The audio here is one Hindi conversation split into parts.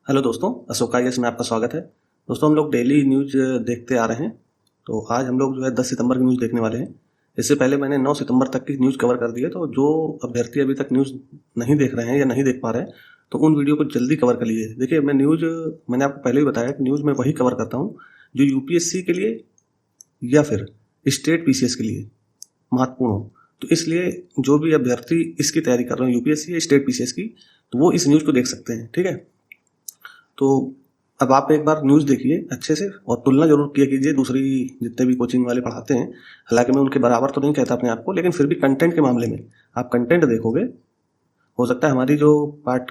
हेलो दोस्तों, अशोका यस में आपका स्वागत है। दोस्तों, हम लोग डेली न्यूज़ देखते आ रहे हैं। तो आज हम लोग जो है 10 सितंबर की न्यूज़ देखने वाले हैं। इससे पहले मैंने 9 सितंबर तक की न्यूज़ कवर कर दी है। तो जो अभ्यर्थी अभी तक न्यूज़ नहीं देख रहे हैं या नहीं देख पा रहे हैं, तो उन वीडियो को जल्दी कवर कर लीजिए। देखिए, मैंने आपको पहले ही बताया कि न्यूज़ मैं वही कवर करता हूँ जो यूपीएससी के लिए या फिर स्टेट पीसीएस के लिए महत्वपूर्ण हो। तो इसलिए जो भी अभ्यर्थी इसकी तैयारी कर रहे हैं, यूपीएससी या स्टेट पीसीएस की, तो वो इस न्यूज़ को देख सकते हैं। ठीक है। तो अब आप एक बार न्यूज़ देखिए अच्छे से और तुलना जरूर किया कीजिए दूसरी जितने भी कोचिंग वाले पढ़ाते हैं। हालांकि मैं उनके बराबर तो नहीं कहता अपने आप को, लेकिन फिर भी कंटेंट के मामले में आप कंटेंट देखोगे, हो सकता है हमारी जो पाठ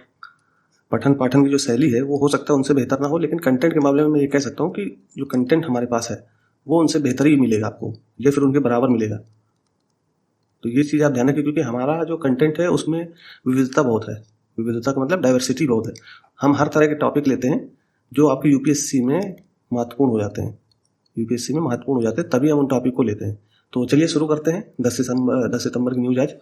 पठन पाठन की जो शैली है वो हो सकता है उनसे बेहतर ना हो, लेकिन कंटेंट के मामले में मैं ये कह सकता हूँ कि जो कंटेंट हमारे पास है वो उनसे बेहतर ही मिलेगा आपको, या फिर उनके बराबर मिलेगा। तो ये चीज़ आप ध्यान रखिए, क्योंकि हमारा जो कंटेंट है उसमें विविधता बहुत है। विविधता का मतलब डाइवर्सिटी बहुत है। हम हर तरह के टॉपिक लेते हैं जो आपके यूपीएससी में महत्वपूर्ण हो जाते हैं। यूपीएससी में महत्वपूर्ण हो जाते हैं, तभी हम उन टॉपिक को लेते हैं। तो चलिए शुरू करते हैं 10 सितंबर की न्यूज़ आज।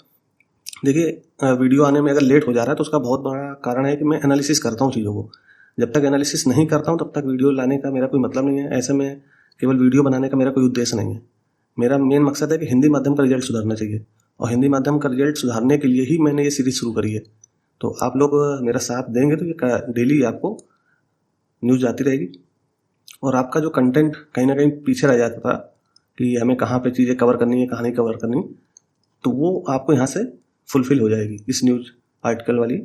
देखिए, वीडियो आने में अगर लेट हो जा रहा है तो उसका बहुत बड़ा कारण है कि मैं एनालिसिस करता हूँ चीज़ों को। जब तक एनालिसिस नहीं करता हूँ तब तक वीडियो लाने का मेरा कोई मतलब नहीं है। ऐसे में केवल वीडियो बनाने का मेरा कोई उद्देश्य नहीं है। मेरा मेन मकसद है कि हिंदी माध्यम का रिजल्ट सुधरना चाहिए, और हिंदी माध्यम का रिजल्ट सुधारने के लिए ही मैंने ये सीरीज शुरू करी है। तो आप लोग मेरा साथ देंगे तो ये डेली आपको न्यूज़ आती रहेगी, और आपका जो कंटेंट कहीं ना कहीं पीछे रह जाता था कि हमें कहाँ पे चीज़ें कवर करनी है, कहाँ नहीं कवर करनी, तो वो आपको यहाँ से फुलफिल हो जाएगी। इस न्यूज़ आर्टिकल वाली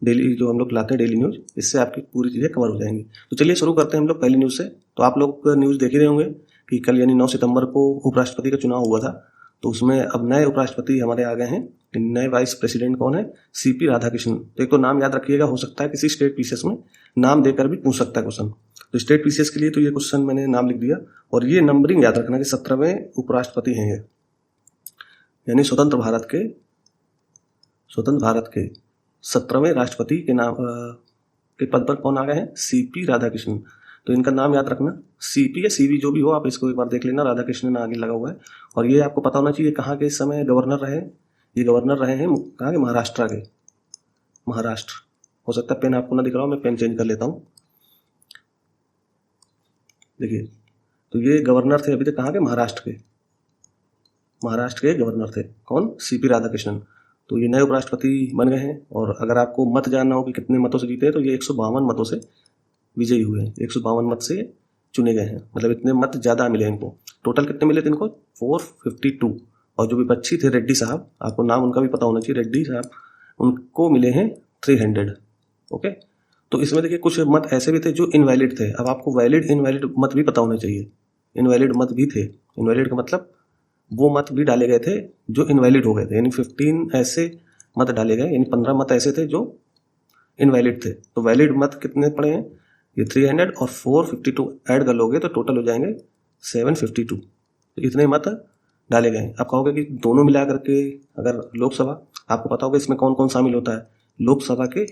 डेली जो हम लोग लाते हैं डेली न्यूज़, इससे आपकी पूरी चीज़ें कवर हो जाएंगी। तो चलिए शुरू करते हैं हम लोग पहली न्यूज़ से। तो आप लोग न्यूज़ देख ही रहे होंगे कि कल यानी 9 सितंबर को उपराष्ट्रपति का चुनाव हुआ था। तो उसमें अब नए उपराष्ट्रपति हमारे आ गए हैं। नए वाइस प्रेसिडेंट कौन है? सीपी राधाकृष्णन। तो एक तो नाम याद रखिएगा, हो सकता है किसी स्टेट पीसीएस में नाम देकर भी पूछ सकता है क्वेश्चन। तो स्टेट पीसीएस के लिए तो ये क्वेश्चन मैंने नाम लिख दिया, और ये नंबरिंग याद रखना कि 17वें उपराष्ट्रपति हैं ये, यानी स्वतंत्र भारत के 17वें राष्ट्रपति के नाम के पद पर कौन आ गए हैं? सीपी राधाकृष्णन। तो इनका नाम याद रखना, सीपी या सीवी जो भी हो, आप इसको एक बार देख लेना। राधाकृष्णन आगे लगा हुआ है। और ये आपको पता होना चाहिए कहाँ के इस समय गवर्नर रहे। ये गवर्नर रहे हैं कहाँ के? महाराष्ट्र के। महाराष्ट्र। हो सकता है पेन आपको ना दिख रहा हो, मैं पेन चेंज कर लेता हूँ। देखिए, तो ये गवर्नर थे अभी तक कहाँ के? महाराष्ट्र के गवर्नर थे कौन? सीपी राधाकृष्णन। तो ये नए उपराष्ट्रपति बन गए हैं। और अगर आपको मत जानना हो कि कितने मतों से जीते हैं, तो ये 152 मतों से विजयी हुए हैं। 152 मत से चुने गए हैं, मतलब इतने मत ज़्यादा मिले इनको। टोटल कितने मिले थे इनको? 452। और जो विपक्षी थे रेड्डी साहब, आपको नाम उनका भी पता होना चाहिए, रेड्डी साहब, उनको मिले हैं 300। ओके। तो इसमें देखिए कुछ मत ऐसे भी थे जो इनवैलिड थे। अब आपको वैलिड इनवैलिड मत भी पता होने चाहिए। इनवैलिड मत भी थे। इनवैलिड का मतलब वो मत भी डाले गए थे जो इनवैलिड हो गए थे, यानी 15 ऐसे मत डाले गए, यानी 15 मत ऐसे थे जो इनवैलिड थे। तो वैलिड मत कितने पड़े हैं? ये 300 और 452 ऐड कर लोगे तो टोटल हो जाएंगे 752। तो इतने मत डाले गए। आप कहोगे कि दोनों मिला करके अगर लोकसभा, आपको पता होगा इसमें कौन कौन शामिल होता है? लोकसभा के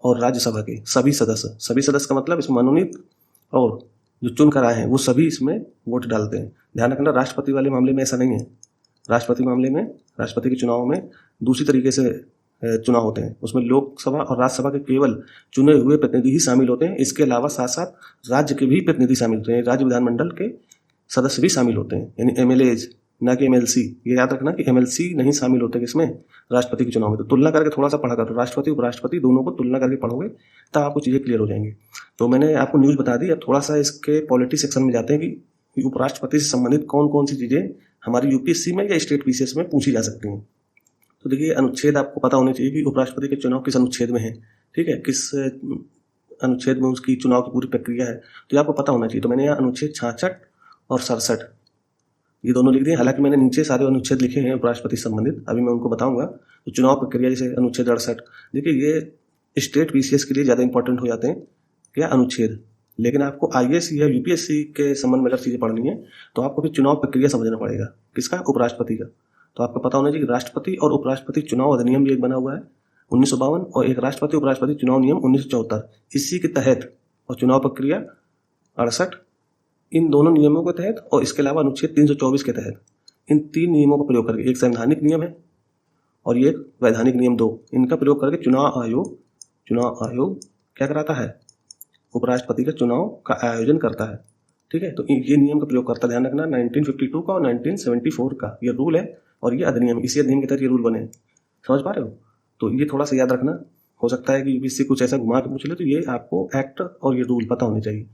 और राज्यसभा के सभी सदस्य। सभी सदस्य का मतलब इसमें मनोनीत और जो चुन कर आए हैं वो सभी इसमें वोट डालते हैं। ध्यान रखना, राष्ट्रपति वाले मामले में ऐसा नहीं है। राष्ट्रपति मामले में, राष्ट्रपति के चुनाव में दूसरी तरीके से चुनाव होते हैं। उसमें लोकसभा और राज्यसभा के केवल चुने हुए प्रतिनिधि ही शामिल होते हैं। इसके अलावा साथ साथ राज्य के भी प्रतिनिधि शामिल होते हैं, राज्य विधानमंडल के सदस्य भी शामिल होते हैं, यानी एमएलएज, ना कि एमएलसी। ये याद रखना कि एमएलसी नहीं शामिल होते किसमें? राष्ट्रपति के चुनाव में। तो तुलना करके थोड़ा सा पढ़ा करो, राष्ट्रपति उपराष्ट्रपति दोनों को तुलना करके पढ़ोगे तब आपको चीज़ें क्लियर हो जाएंगी। तो मैंने आपको न्यूज़ बता दी। अब थोड़ा सा इसके पॉलिटी सेक्शन में जाते हैं कि उपराष्ट्रपति से संबंधित कौन कौन सी चीज़ें हमारी यूपीएससी में या स्टेट पीसीएस में पूछी जा सकती हैं। तो देखिए, अनुच्छेद आपको पता होने चाहिए कि उपराष्ट्रपति के चुनाव किस अनुच्छेद में है। ठीक है, किस अनुच्छेद में उसकी चुनाव की पूरी प्रक्रिया है, तो ये आपको पता होना चाहिए। तो मैंने यहाँ अनुच्छेद 66 और 67 ये दोनों लिख दिए। हालांकि मैंने नीचे सारे अनुच्छेद लिखे हैं उपराष्ट्रपति से संबंधित, अभी मैं उनको बताऊंगा। तो चुनाव प्रक्रिया जैसे अनुच्छेद 68, देखिए ये स्टेट पीसीएस के लिए ज़्यादा इंपॉर्टेंट हो जाते हैं क्या अनुच्छेद। लेकिन आपको आईएएस या यूपीएससी के संबंध में अगर चीज़ें पढ़नी है तो आपको फिर चुनाव प्रक्रिया समझना पड़ेगा। किसका? उपराष्ट्रपति का। तो आपको पता होना चाहिए कि राष्ट्रपति और उपराष्ट्रपति चुनाव अधिनियम भी एक बना हुआ है 1952, और एक राष्ट्रपति उपराष्ट्रपति चुनाव नियम 1974, इसी के तहत, और चुनाव प्रक्रिया 68, इन दोनों नियमों के तहत, और इसके अलावा अनुच्छेद 324 के तहत, इन 3 नियमों का प्रयोग करके, एक संवैधानिक नियम है और ये एक वैधानिक नियम 2, इनका प्रयोग करके चुनाव आयोग चुनाव आयोग क्या कराता है? उपराष्ट्रपति के चुनाव का आयोजन करता है। ठीक है, तो ये नियम का प्रयोग करता, ध्यान रखना, 1952 का और 1974 का ये रूल है और ये अधिनियम, इसी अधिनियम के तहत ये रूल बने। समझ पा रहे हो? तो ये थोड़ा सा याद रखना। हो सकता है कि यूपीएससी कुछ ऐसा घुमा के पूछ ले, तो ये आपको एक्ट और ये रूल पता होने चाहिए।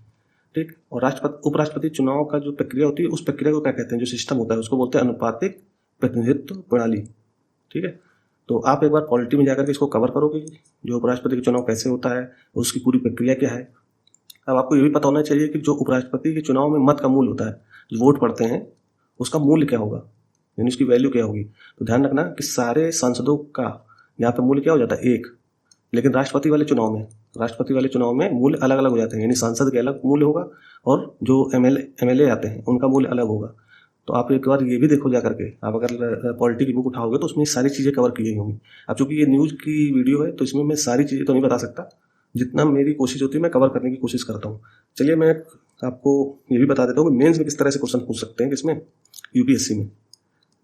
ठीक। और राष्ट्रपति उपराष्ट्रपति चुनाव का जो प्रक्रिया होती है, उस प्रक्रिया को क्या कहते हैं? जो सिस्टम होता है उसको बोलते हैं अनुपातिक प्रतिनिधित्व प्रणाली। ठीक है, तो आप एक बार पॉलिटी में जाकर के इसको कवर करोगे, जो उपराष्ट्रपति का चुनाव कैसे होता है, उसकी पूरी प्रक्रिया क्या है। अब आपको ये भी पता होना चाहिए कि जो उपराष्ट्रपति के चुनाव में मत का मूल्य होता है, जो वोट पड़ते हैं, उसका मूल्य क्या होगा, यानी उसकी वैल्यू क्या होगी। तो ध्यान रखना कि सारे सांसदों का यहाँ पे मूल्य क्या हो जाता है? 1। लेकिन राष्ट्रपति वाले चुनाव में मूल्य अलग अलग हो जाते हैं, यानी सांसद के अलग मूल्य होगा और जो एमएलए आते हैं उनका मूल्य अलग होगा। तो आप एक बार ये भी देखो जा करके, आप अगर पॉलिटी की बुक उठाओगे तो उसमें सारी चीज़ें कवर की गई होंगी। अब चूंकि ये न्यूज़ की वीडियो है तो इसमें मैं सारी चीज़ें तो नहीं बता सकता, जितना मेरी कोशिश होती है मैं कवर करने की कोशिश करता हूँ। चलिए मैं आपको ये भी बता देता हूँ कि मेंस में किस तरह से क्वेश्चन पूछ सकते हैं, किसमें?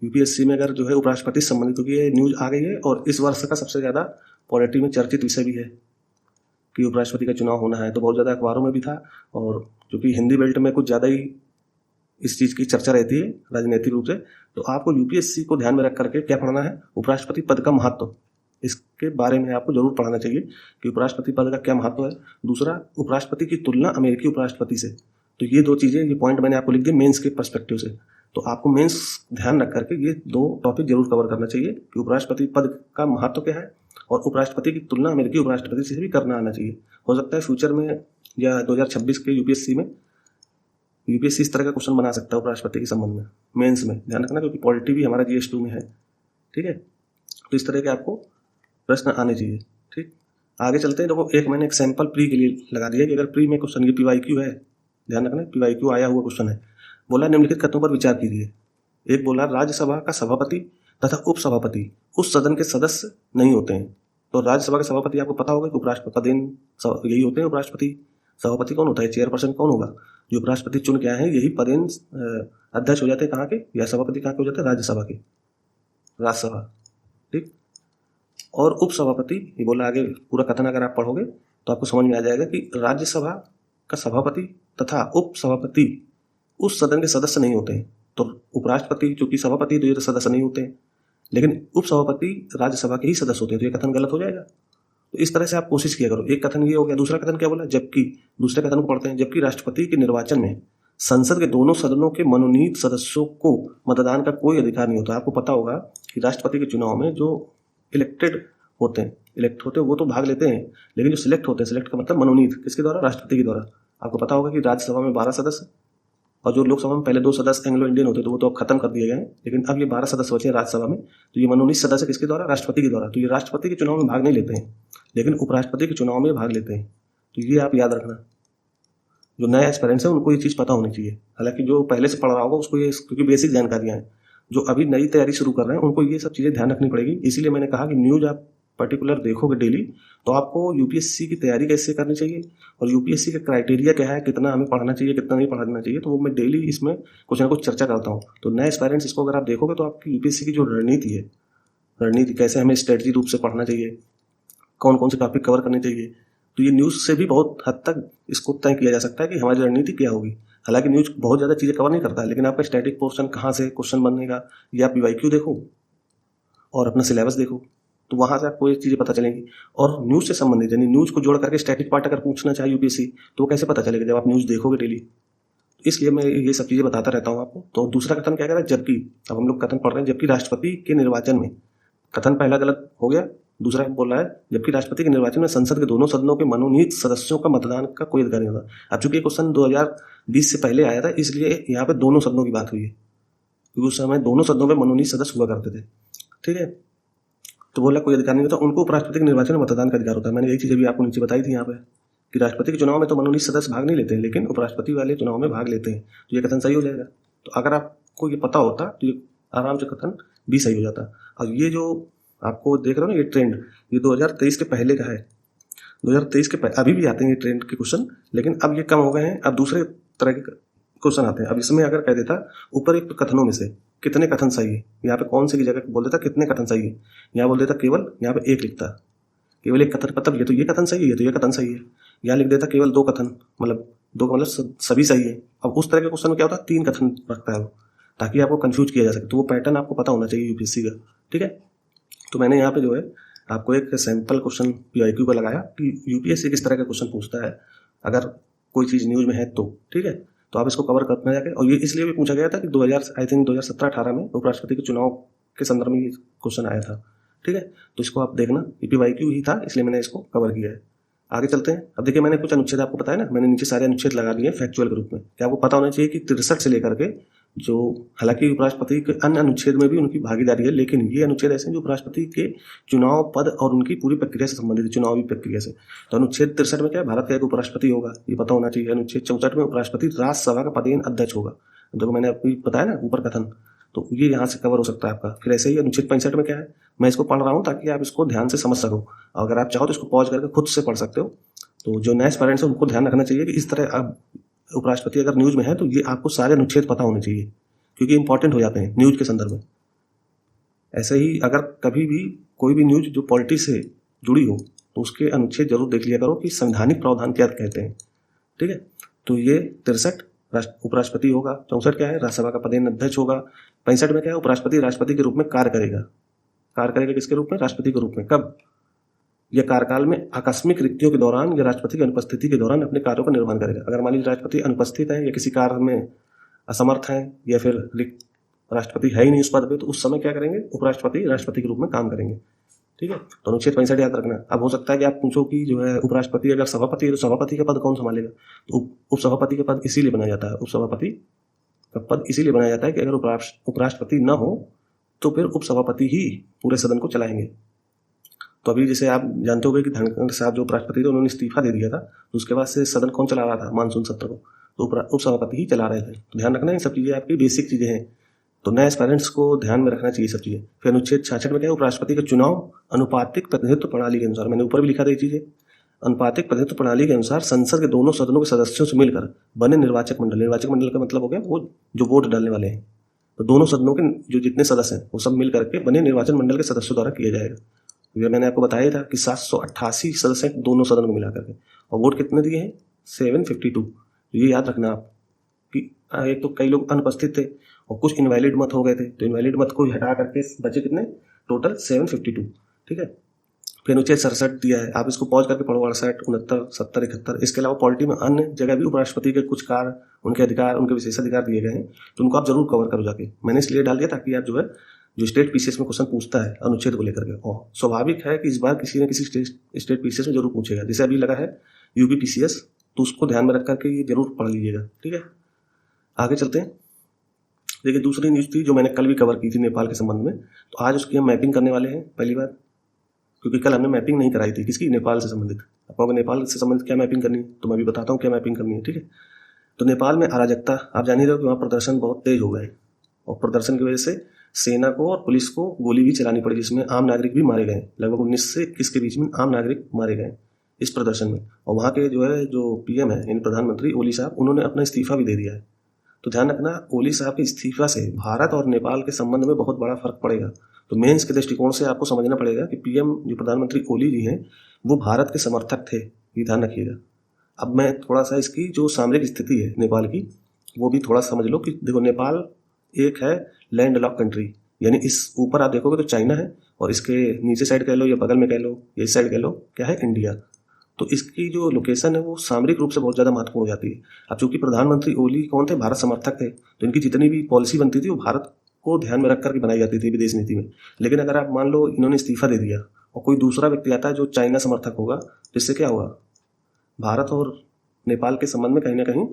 यूपीएससी में अगर जो है उपराष्ट्रपति से संबंधित, क्योंकि ये न्यूज़ आ गई है और इस वर्ष का सबसे ज़्यादा पॉलिटी में चर्चित विषय भी है कि उपराष्ट्रपति का चुनाव होना है, तो बहुत ज़्यादा अखबारों में भी था। और क्योंकि हिंदी बेल्ट में कुछ ज़्यादा ही इस चीज़ की चर्चा रहती है राजनीतिक रूप से, तो आपको यूपीएससी को ध्यान में रख करके क्या पढ़ना है? उपराष्ट्रपति पद का महत्व, इसके बारे में आपको जरूर पढ़ना चाहिए कि उपराष्ट्रपति पद का क्या महत्व है। दूसरा, उपराष्ट्रपति की तुलना अमेरिकी उपराष्ट्रपति से। तो ये दो चीज़ें, ये पॉइंट मैंने आपको लिख दिए मेंस के पर्सपेक्टिव से। तो आपको मेंस ध्यान रख करके ये 2 टॉपिक जरूर कवर करना चाहिए कि उपराष्ट्रपति पद का महत्व क्या है और उपराष्ट्रपति की तुलना अमेरिकी उपराष्ट्रपति से भी करना आना चाहिए। हो सकता है फ्यूचर में या 2026 के यूपीएससी इस तरह का क्वेश्चन बना सकता है उपराष्ट्रपति के संबंध में मेंस में। ध्यान रखना, क्योंकि पॉलिटी भी हमारा GS2 में है। ठीक है, तो इस तरह के आपको प्रश्न आने चाहिए। ठीक, आगे चलते हैं। देखो, एक मैंने एक सैंपल प्री के लिए लगा दिया कि अगर प्री में क्वेश्चन, ये PYQ है, ध्यान रखना PYQ आया हुआ क्वेश्चन है। बोला निम्नलिखित कथनों पर विचार कीजिए। एक बोला राज्यसभा का सभापति तथा उपसभापति उस सदन के सदस्य नहीं होते हैं। तो राज्यसभा के सभापति आपको पता होगा कि उपराष्ट्रपति यही होते हैं। उपराष्ट्रपति सभापति कौन होता है? चेयरपर्सन कौन होगा? जो उपराष्ट्रपति चुन के आए हैं यही पदेन अध्यक्ष हो जाते हैं। कहाँ के? या सभापति कहाँ के हो जाते हैं? राज्यसभा के, राज्यसभा। ठीक, और उपसभापति, ये बोला आगे पूरा कथन अगर आप पढ़ोगे तो आपको समझ में आ जाएगा कि राज्यसभा का सभापति तथा उपसभापति उस सदन के सदस्य नहीं होते हैं। तो उपराष्ट्रपति चूंकि सभापति, तो ये तो सदस्य नहीं होते हैं, लेकिन उपसभापति राज्यसभा के ही सदस्य होते हैं। तो ये कथन गलत हो जाएगा। तो इस तरह से आप कोशिश किया करो। एक कथन ये हो गया। दूसरा कथन क्या बोला? जबकि, दूसरे कथन को पढ़ते हैं, जबकि राष्ट्रपति के निर्वाचन में संसद के दोनों सदनों के मनोनीत सदस्यों को मतदान का कोई अधिकार नहीं होता। आपको पता होगा कि राष्ट्रपति के चुनाव में जो इलेक्ट होते हैं वो तो भाग लेते हैं, लेकिन जो सिलेक्ट होते हैं, सिलेक्ट का मतलब मनोनीत, किसके द्वारा? राष्ट्रपति के द्वारा। आपको पता होगा कि राज्यसभा में 12 सदस्य और जो लोकसभा में पहले 2 सदस्य एंग्लो इंडियन होते, तो वो तो अब खत्म कर दिए गए हैं, लेकिन अब ये 12 सदस्य बचे हैं राज्यसभा में। तो ये मनोनीत सदस्य किसके द्वारा? राष्ट्रपति के द्वारा। तो ये राष्ट्रपति के चुनाव में भाग नहीं लेते हैं, लेकिन उपराष्ट्रपति के चुनाव में भाग लेते हैं। तो ये आप याद रखना। जो नए एस्पिरेंट्स हैं उनको ये चीज़ पता होनी चाहिए। हालांकि जो पहले से पढ़ रहा होगा उसको ये, क्योंकि बेसिक जानकारियाँ हैं, जो अभी नई तैयारी शुरू कर रहे हैं उनको ये सब चीज़ें ध्यान रखनी पड़ेगी। इसीलिए मैंने कहा कि न्यूज़ आप पर्टिकुलर देखोगे डेली, तो आपको यूपीएससी की तैयारी कैसे करनी चाहिए और यूपीएससी का क्राइटेरिया क्या है, कितना हमें पढ़ना चाहिए, कितना नहीं पढ़ना चाहिए, तो वो मैं डेली इसमें कुछ ना कुछ चर्चा करता हूँ। तो नए एस्पायरेंट्स इसको अगर आप देखोगे तो आपकी यूपीएससी की जो रणनीति कैसे हमें स्ट्रेटजी रूप से पढ़ना चाहिए, कौन कौन से टॉपिक कवर करने चाहिए, तो ये न्यूज़ से भी बहुत हद तक इसको तय किया जा सकता है कि हमारी रणनीति क्या होगी। हालांकि न्यूज़ बहुत ज़्यादा चीज़ें कवर नहीं करता है, लेकिन आपका स्टैटिक पोर्शन कहाँ से क्वेश्चन बनेगा, या PYQ देखो और अपना सिलेबस देखो, तो वहाँ से आपको ये चीज़ें पता चलेंगी। और न्यूज़ से संबंधित, यानी न्यूज़ को जोड़ करके स्टैटिक पार्ट अगर पूछना चाहे यूपीएससी, तो वो कैसे पता चलेगा जब आप न्यूज़ देखोगे डेली। इसलिए मैं ये सब चीज़ें बताता रहता हूँ आपको। तो दूसरा कथन क्या कह रहा है? जबकि, अब हम लोग कथन पढ़ रहे हैं, जबकि राष्ट्रपति के निर्वाचन में, कथन पहला गलत हो गया, दूसरा बोल रहा है जबकि राष्ट्रपति के निर्वाचन में संसद के दोनों सदनों के मनोनीत सदस्यों का मतदान का कोई अधिकार नहीं होता। अब चूंकि क्वेश्चन 2020 से पहले आया था, इसलिए यहाँ पे दोनों सदनों की बात हुई है, क्योंकि उस समय दोनों सदनों में मनोनीत सदस्य हुआ करते थे। ठीक है, तो बोला कोई अधिकार नहीं होता, उनको उपराष्ट्रपति के निर्वाचन में मतदान का अधिकार होता है। मैंने यही चीज़ अभी आपको नीचे बताई थी यहाँ पे कि राष्ट्रपति के चुनाव में तो मनोनीत सदस्य भाग नहीं लेते हैं, लेकिन उपराष्ट्रपति वाले चुनाव में भाग लेते हैं। तो ये कथन सही हो जाएगा। तो अगर आपको ये पता होता तो ये आराम से कथन भी सही हो जाता। और ये जो आपको देख रहे हो ना, ये ट्रेंड, ये 2023 के पहले का है। 2023 के अभी भी आते हैं ये ट्रेंड के क्वेश्चन, लेकिन अब ये कम हो गए हैं। अब दूसरे तरह के क्वेश्चन आते हैं। अब इसमें अगर कह देता ऊपर एक कथनों में से कितने कथन सही है, यहाँ पे कौन सी की जगह बोल देता कितने कथन सही है, यहाँ बोल देता केवल, यहाँ पे एक लिखता। केवल एक कथन, मतलब ये कथन सही है तो ये कथन सही है, या लिख देता केवल 2 कथन, मतलब 2 का मतलब सभी सही है। अब उस तरह के क्वेश्चन में क्या होता है, 3 कथन रखता है वो, ताकि आपको कंफ्यूज किया जा सके। तो वो पैटर्न आपको पता होना चाहिए यूपीएससी का, ठीक है। तो मैंने यहाँ पे जो है आपको एक सैंपल क्वेश्चन पीआईक्यू का लगाया कि यूपीएससी किस तरह का क्वेश्चन पूछता है अगर कोई चीज़ न्यूज़ में है तो, ठीक है। तो आप इसको कवर करना जाके, और ये इसलिए भी पूछा गया था कि 2017-18 में उपराष्ट्रपति के चुनाव के संदर्भ में ये क्वेश्चन आया था, ठीक है। तो इसको आप देखना, पीवाईक्यू ही था, इसलिए मैंने इसको कवर किया है। आगे चलते हैं। अब देखिए मैंने कुछ अनुच्छेद आपको बताया ना, मैंने नीचे सारे अनुच्छेद लगा दिए फैक्चुअल के रूप में, कि आपको पता होना चाहिए कि 63 से लेकर के जो, हालांकि उपराष्ट्रपति के अन्य अनुच्छेद में भी उनकी भागीदारी है, लेकिन ये अनुच्छेद ऐसे हैं जो उपराष्ट्रपति के चुनाव पद और उनकी पूरी प्रक्रिया से संबंधित है, चुनावी प्रक्रिया से। तो अनुच्छेद 63 में क्या है, भारत का एक उपराष्ट्रपति होगा, ये पता होना चाहिए। अनुच्छेद 64 में उपराष्ट्रपति राज्यसभा का पदेन अध्यक्ष होगा। देखो मैंने आपको बताया ना ऊपर कथन, तो ये यहाँ से कवर हो सकता है आपका। फिर ऐसे ही अनुच्छेद 65 में क्या है, मैं इसको पढ़ रहा हूँ ताकि आप इसको ध्यान से समझ सको। अगर आप चाहो तो इसको पॉज करके खुद से पढ़ सकते हो। तो जो नए पेरेंट्स हैं उनको ध्यान रखना चाहिए कि इस तरह अब उपराष्ट्रपति अगर न्यूज़ में है तो ये आपको सारे अनुच्छेद पता होने चाहिए, क्योंकि इंपॉर्टेंट हो जाते हैं न्यूज़ के संदर्भ में। ऐसे ही अगर कभी भी कोई भी न्यूज़ जो पॉलिटिक्स से जुड़ी हो तो उसके अनुच्छेद जरूर देख लिया करो कि संवैधानिक प्रावधान क्या कहते हैं, ठीक है। तो ये 63 उपराष्ट्रपति होगा, 64 क्या है, राज्यसभा का पदेन अध्यक्ष होगा, 65 में क्या है, उपराष्ट्रपति राष्ट्रपति के रूप में कार्य करेगा। कार्य करेगा किसके रूप में, राष्ट्रपति के रूप में। कब, यह कार्यकाल में आकस्मिक रिक्तियों के दौरान या राष्ट्रपति की अनुपस्थिति के दौरान अपने कार्यों का निर्वहन करेगा। अगर मान लीजिए राष्ट्रपति अनुपस्थित है या किसी कार्य में असमर्थ है या फिर राष्ट्रपति है ही नहीं उस पद पे, तो उस समय क्या करेंगे, उपराष्ट्रपति राष्ट्रपति के रूप में काम करेंगे, ठीक है। तो अनुच्छेद 65 याद रखना। अब हो सकता है कि आप पूछो कि जो है उपराष्ट्रपति अगर सभापति है तो सभापति का पद कौन संभालेगा। तो उपसभापति का पद इसीलिए बनाया जाता है, उपसभापति का पद इसीलिए बनाया जाता है कि अगर उपराष्ट्रपति न हो तो फिर उपसभापति ही पूरे सदन को चलाएंगे। तो अभी जैसे आप जानते हो कि धनखड़ साहब जो उपराष्ट्रपति थे उन्होंने इस्तीफा दे दिया था, तो उसके बाद से सदन कौन चला रहा था, मानसून सत्र को, तो उपसभापति ही चला रहे थे। तो ध्यान रखना, ये सब चीज़ें आपकी बेसिक चीज़ें हैं, तो नए एस्पायरेंट्स को ध्यान में रखना चाहिए सब चीज़ें। फिर अनुच्छेद 66 में क्या है, उपराष्ट्रपति का चुनाव अनुपातिक प्रतिनिधित्व प्रणाली के अनुसार, मैंने ऊपर भी लिखा था ये चीज़ें, अनुपातिक प्रतिनिधित्व प्रणाली के अनुसार संसद के दोनों सदनों के सदस्यों से मिलकर बने निर्वाचक मंडल। निर्वाचक मंडल का मतलब हो गया वो जो वोट डालने वाले हैं, तो दोनों सदनों के जो जितने सदस्य हैं वो सब मिल करके बने निर्वाचन मंडल के सदस्यों द्वारा किया जाएगा। ये मैंने आपको बताया था कि 788 सदस्य दोनों सदन को मिलाकर के, और वोट कितने दिए हैं, 752। ये याद रखना आप कि एक तो कई लोग अनुपस्थित थे और कुछ इनवैलिड मत हो गए थे, तो इनवैलिड मत को हटा करके बचे कितने, टोटल 752, ठीक है। फिर अनुच्छेद 67 दिया है, आप इसको पॉज करके पढ़ो, 68, 69, 70, 71। इसके अलावा पॉलिटी में अन्य जगह भी उपराष्ट्रपति के कुछ कार्य, उनके अधिकार, उनके विशेषाधिकार दिए गए हैं, तो उनको आप जरूर कवर करो जाके। मैंने इसलिए डाल दिया ताकि आप जो है जो स्टेट पीसीएस में क्वेश्चन पूछता है अनुच्छेद को लेकर के, और स्वाभाविक है कि इस बार किसी न किसी स्टेट पीसीएस में जरूर पूछेगा। जैसे अभी लगा है यूपी पीसीएस, तो उसको ध्यान में रख करके ये जरूर पढ़ लीजिएगा, ठीक है। आगे चलते हैं। देखिए दूसरी न्यूज़ थी जो मैंने कल भी कवर की थी नेपाल के संबंध में, तो आज उसकी हम मैपिंग करने वाले हैं पहली बार, क्योंकि कल हमने मैपिंग नहीं कराई थी किसकी, नेपाल से संबंधित। आपको नेपाल से संबंधित क्या मैपिंग करनी है तो मैं भी बताता हूँ क्या मैपिंग करनी है, ठीक है। तो नेपाल में अराजकता, आप जान ही रहे हो कि वहाँ प्रदर्शन बहुत तेज हो गए, और प्रदर्शन की वजह से सेना को और पुलिस को गोली भी चलानी पड़ी, जिसमें आम नागरिक भी मारे गए। लगभग 19 से 21 के बीच में आम नागरिक मारे गए इस प्रदर्शन में। और वहाँ के जो पीएम है यानी प्रधानमंत्री ओली साहब, उन्होंने अपना इस्तीफा भी दे दिया है। तो ध्यान रखना, ओली साहब के इस्तीफा से भारत और नेपाल के संबंध में बहुत बड़ा फर्क पड़ेगा। तो मेंस के दृष्टिकोण से आपको समझना पड़ेगा कि पीएम जो प्रधानमंत्री ओली जी हैं वो भारत के समर्थक थे, ये ध्यान रखिएगा। अब मैं थोड़ा सा इसकी जो सामरिक स्थिति है नेपाल की वो भी थोड़ा समझ लो कि देखो नेपाल एक है लैंड लॉक कंट्री, यानी इस ऊपर आप देखोगे तो चाइना है, और इसके नीचे साइड कह लो या बगल में कह लो या इस साइड कह लो क्या है, इंडिया। तो इसकी जो लोकेशन है वो सामरिक रूप से बहुत ज़्यादा महत्वपूर्ण हो जाती है। अब चूंकि प्रधानमंत्री ओली कौन थे, भारत समर्थक थे, तो इनकी जितनी भी पॉलिसी बनती थी वो भारत को ध्यान में रख करके बनाई जाती थी विदेश नीति में। लेकिन अगर आप मान लो इन्होंने इस्तीफा दे दिया और कोई दूसरा व्यक्ति आता है जो चाइना समर्थक होगा, तो इससे क्या होगा, भारत और नेपाल के संबंध में कहीं ना कहीं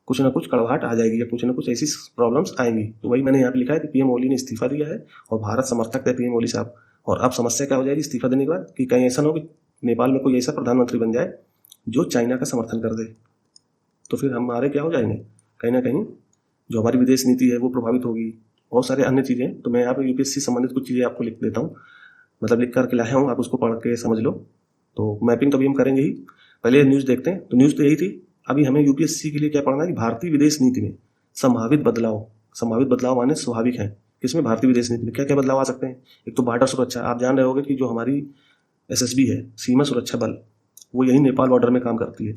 कुछ ना कुछ कड़वाहट आ जाएगी या कुछ ना कुछ ऐसी प्रॉब्लम्स आएंगी। तो वही मैंने यहाँ पे लिखा है कि पीएम ओली ने इस्तीफा दिया है और भारत समर्थक थे पीएम ओली साहब। और अब समस्या क्या हो जाएगी इस्तीफा देने के बाद, कि कहीं ऐसा ना हो कि नेपाल में कोई ऐसा प्रधानमंत्री बन जाए जो चाइना का समर्थन कर दे, तो फिर हमारे क्या हो जाएंगे, कहीं ना कहीं जो हमारी विदेश नीति है वो प्रभावित होगी, बहुत सारे अन्य चीज़ें। तो मैं यहाँ पे यूपीएससी संबंधित कुछ चीज़ें आपको लिख देता हूँ, मतलब लिख करके लाया हूँ, आप उसको पढ़ के समझ लो। तो मैपिंग तो अभी हम करेंगे ही, पहले न्यूज़ देखते हैं। तो न्यूज़ तो यही थी। अभी हमें यूपीएससी के लिए क्या पढ़ना है कि भारतीय विदेश नीति में संभावित बदलाव माने स्वाभाविक है। किसमें, भारतीय विदेश नीति में क्या क्या बदलाव आ सकते हैं। एक तो बार्डर सुरक्षा, आप जान रहे होगे कि जो हमारी SSB है, सीमा सुरक्षा बल, वो यही नेपाल बॉर्डर में काम करती है।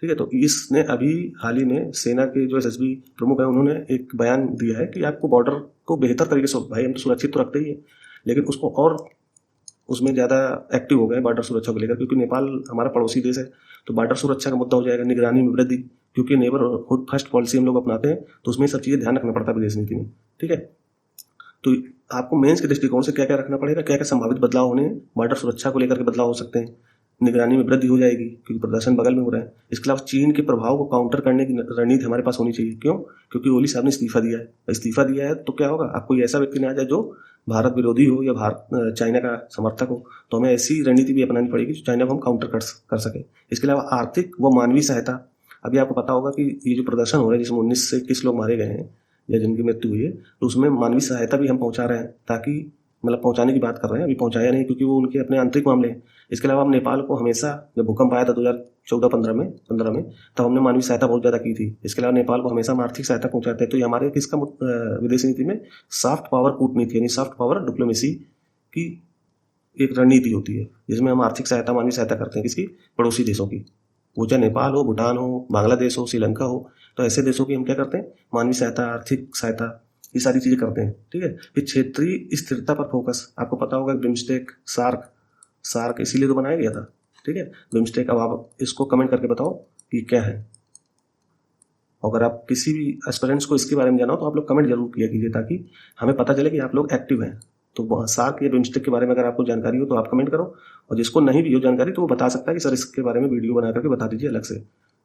ठीक है, तो इसने अभी हाल ही में सेना के जो SSB प्रमुख हैं उन्होंने एक बयान दिया है कि आपको बॉर्डर को बेहतर तरीके से, भाई हम तो सुरक्षित तो रखते ही है, लेकिन उसको और उसमें ज़्यादा एक्टिव हो गए बॉर्डर सुरक्षा को लेकर, क्योंकि नेपाल हमारा पड़ोसी देश है, तो बॉर्डर सुरक्षा का मुद्दा हो जाएगा, निगरानी में वृद्धि, क्योंकि नेबरहुड फर्स्ट पॉलिसी हम लोग अपनाते हैं, तो उसमें सब चीज़ें ध्यान रखना पड़ता है विदेश नीति में। ठीक है, तो आपको मेंस के दृष्टिकोण से क्या क्या रखना पड़ेगा, क्या क्या संभावित बदलाव होने हैं, बॉर्डर सुरक्षा को लेकर के बदलाव हो सकते हैं, निगरानी में वृद्धि हो जाएगी क्योंकि प्रदर्शन बगल में हो रहा है। इसके अलावा चीन के प्रभाव को काउंटर करने की रणनीति हमारे पास होनी चाहिए। क्यों? क्योंकि ओली साहब ने इस्तीफा दिया है। इस्तीफा दिया है तो क्या होगा, आप कोई ऐसा व्यक्ति ना आ जाए जो भारत विरोधी हो या चाइना का समर्थक हो, तो हमें ऐसी रणनीति भी अपनानी पड़ेगी जो चाइना को हम काउंटर कर सकें। इसके अलावा आर्थिक व मानवीय सहायता, अभी आपको पता होगा कि ये जो प्रदर्शन हो रहा है जिसमें 19 से 21 लोग मारे गए हैं या जिनकी मृत्यु हुई है, तो उसमें मानवीय सहायता भी हम पहुंचा रहे हैं, ताकि मतलब पहुंचाने की बात कर रहे हैं, अभी पहुंचाया नहीं क्योंकि वो उनके अपने आंतरिक मामले हैं। इसके अलावा हम नेपाल को हमेशा, जब भूकंप आया था 2014-15 में, तब हमने मानवीय सहायता बहुत ज़्यादा की थी। इसके अलावा नेपाल को हमेशा हम आर्थिक सहायता पहुंचाते हैं। तो ये हमारे किसका विदेश नीति में सॉफ्ट पावर कूटनीति यानी सॉफ्ट पावर डिप्लोमेसी की एक रणनीति होती है, जिसमें हम आर्थिक सहायता, मानवीय सहायता करते हैं किसकी, पड़ोसी देशों की, वो चाहे नेपाल हो, भूटान हो, बांग्लादेश हो, श्रीलंका हो, तो ऐसे देशों की हम क्या करते हैं, मानवीय सहायता, आर्थिक सहायता, ये सारी चीज़ें करते हैं। ठीक है, फिर क्षेत्रीय स्थिरता पर फोकस, आपको पता होगा बिम्स्टेक, सार्क इसीलिए तो बनाया गया था। ठीक है, बिम्स्टेक, अब आप इसको कमेंट करके बताओ कि क्या है। अगर आप किसी भी एस्पिरेंट्स को इसके बारे में जाना हो तो आप लोग कमेंट जरूर किया कीजिए, ताकि हमें पता चले कि आप लोग एक्टिव हैं। तो सार्क या बिम्स्टेक के बारे में अगर आपको जानकारी हो तो आप कमेंट करो, और जिसको नहीं भी हो जानकारी तो वो बता सकता है कि सर इसके बारे में वीडियो बना करके बता दीजिए अलग से।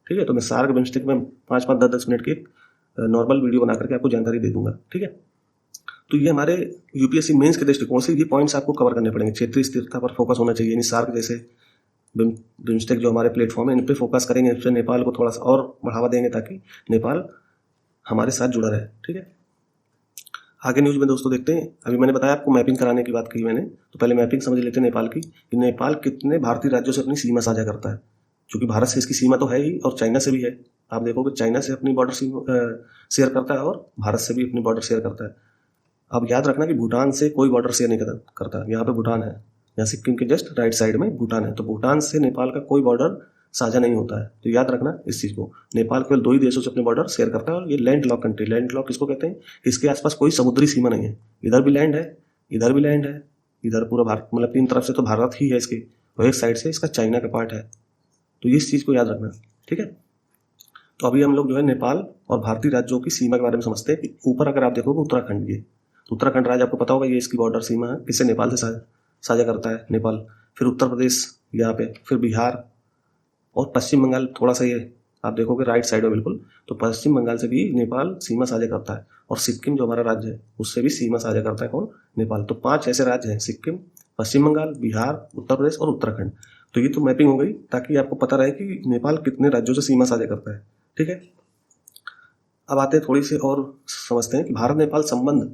ठीक है, तो मैं सार्क बिम्स्टेक में 5-5, 10-10 मिनट की नॉर्मल वीडियो बना करके आपको जानकारी दे दूंगा। ठीक है, तो ये हमारे यूपीएससी मेंस के दृष्टिकोण से ये पॉइंट्स आपको कवर करने पड़ेंगे। क्षेत्रीय स्थिरता पर फोकस होना चाहिए, यानी सार्क जैसे बिम्स्टेक जो हमारे प्लेटफॉर्म है इन पे फोकस करेंगे, इससे नेपाल को थोड़ा सा और बढ़ावा देंगे ताकि नेपाल हमारे साथ जुड़ा रहे। ठीक है, आगे न्यूज में दोस्तों देखते हैं। अभी मैंने बताया आपको मैपिंग कराने की बात की मैंने, तो पहले मैपिंग समझ लेते हैं नेपाल की, कि नेपाल कितने भारतीय राज्यों से अपनी सीमा साझा करता है। क्योंकि भारत से इसकी सीमा तो है ही और चाइना से भी है। आप देखोगे चाइना से अपनी बॉर्डर शेयर करता है और भारत से भी अपनी बॉर्डर शेयर करता है। अब याद रखना कि भूटान से कोई बॉर्डर शेयर नहीं करता। यहाँ पे भूटान है, यहाँ सिक्किम के जस्ट राइट साइड में भूटान है, तो भूटान से नेपाल का कोई बॉर्डर साझा नहीं होता है। तो याद रखना इस चीज़ को, नेपाल केवल 2 ही देशों से अपने बॉर्डर शेयर करता है, और ये land lock country. Land lock किसको कहते हैं, इसके आसपास कोई समुद्री सीमा नहीं है, इधर भी लैंड है, इधर भी लैंड है, इधर पूरा भारत, मतलब 3 तरफ से तो भारत ही है इसके, और एक साइड से इसका चाइना का पार्ट है। तो इस चीज़ को याद रखना। ठीक है, तो अभी हम लोग जो है नेपाल और भारतीय राज्यों की सीमा के बारे में समझते हैं। ऊपर अगर आप देखोगे उत्तराखंड, ये उत्तराखंड राज्य आपको पता होगा, ये इसकी बॉर्डर सीमा है, किससे, नेपाल से साझा करता है नेपाल। फिर उत्तर प्रदेश यहाँ पे, फिर बिहार और पश्चिम बंगाल, थोड़ा सा ये आप देखोगे राइट साइड में बिल्कुल, तो पश्चिम बंगाल से भी नेपाल सीमा साझा करता है। और सिक्किम जो हमारा राज्य है उससे भी सीमा साझा करता है कौन, नेपाल। तो 5 ऐसे राज्य हैं, सिक्किम, पश्चिम बंगाल, बिहार, उत्तर प्रदेश और उत्तराखंड। तो ये तो मैपिंग हो गई, ताकि आपको पता रहे कि नेपाल कितने राज्यों से सीमा साझा करता है। ठीक है, अब आते हैं थोड़ी सी और समझते हैं कि भारत नेपाल संबंध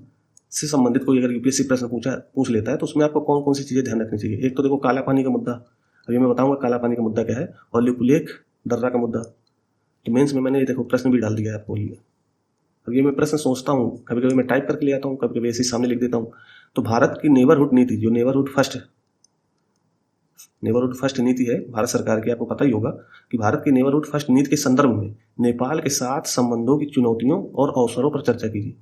से संबंधित कोई अगर यूपीएससी प्रश्न पूछ लेता है तो उसमें आपको कौन कौन सी चीज़ें ध्यान रखनी चाहिए। एक तो देखो काला पानी का मुद्दा, अभी मैं बताऊंगा काला पानी का मुद्दा क्या है, और लिपुलेख दर्रा का मुद्दा। तो मेंस में मैंने ये देखो प्रश्न भी डाल दिया है आपको लिए। अब ये मैं प्रश्न सोचता हूँ, कभी कभी मैं टाइप करके ले आता हूँ, कभी कभी ऐसे सामने लिख देता हूँ। तो भारत की नेबरहुड नीति, जो नेबरहुड फर्स्ट नीति है भारत सरकार की, आपको पता ही होगा कि भारत की नेबरहुड फर्स्ट नीति के संदर्भ में नेपाल के साथ संबंधों की चुनौतियों और अवसरों पर चर्चा कीजिए।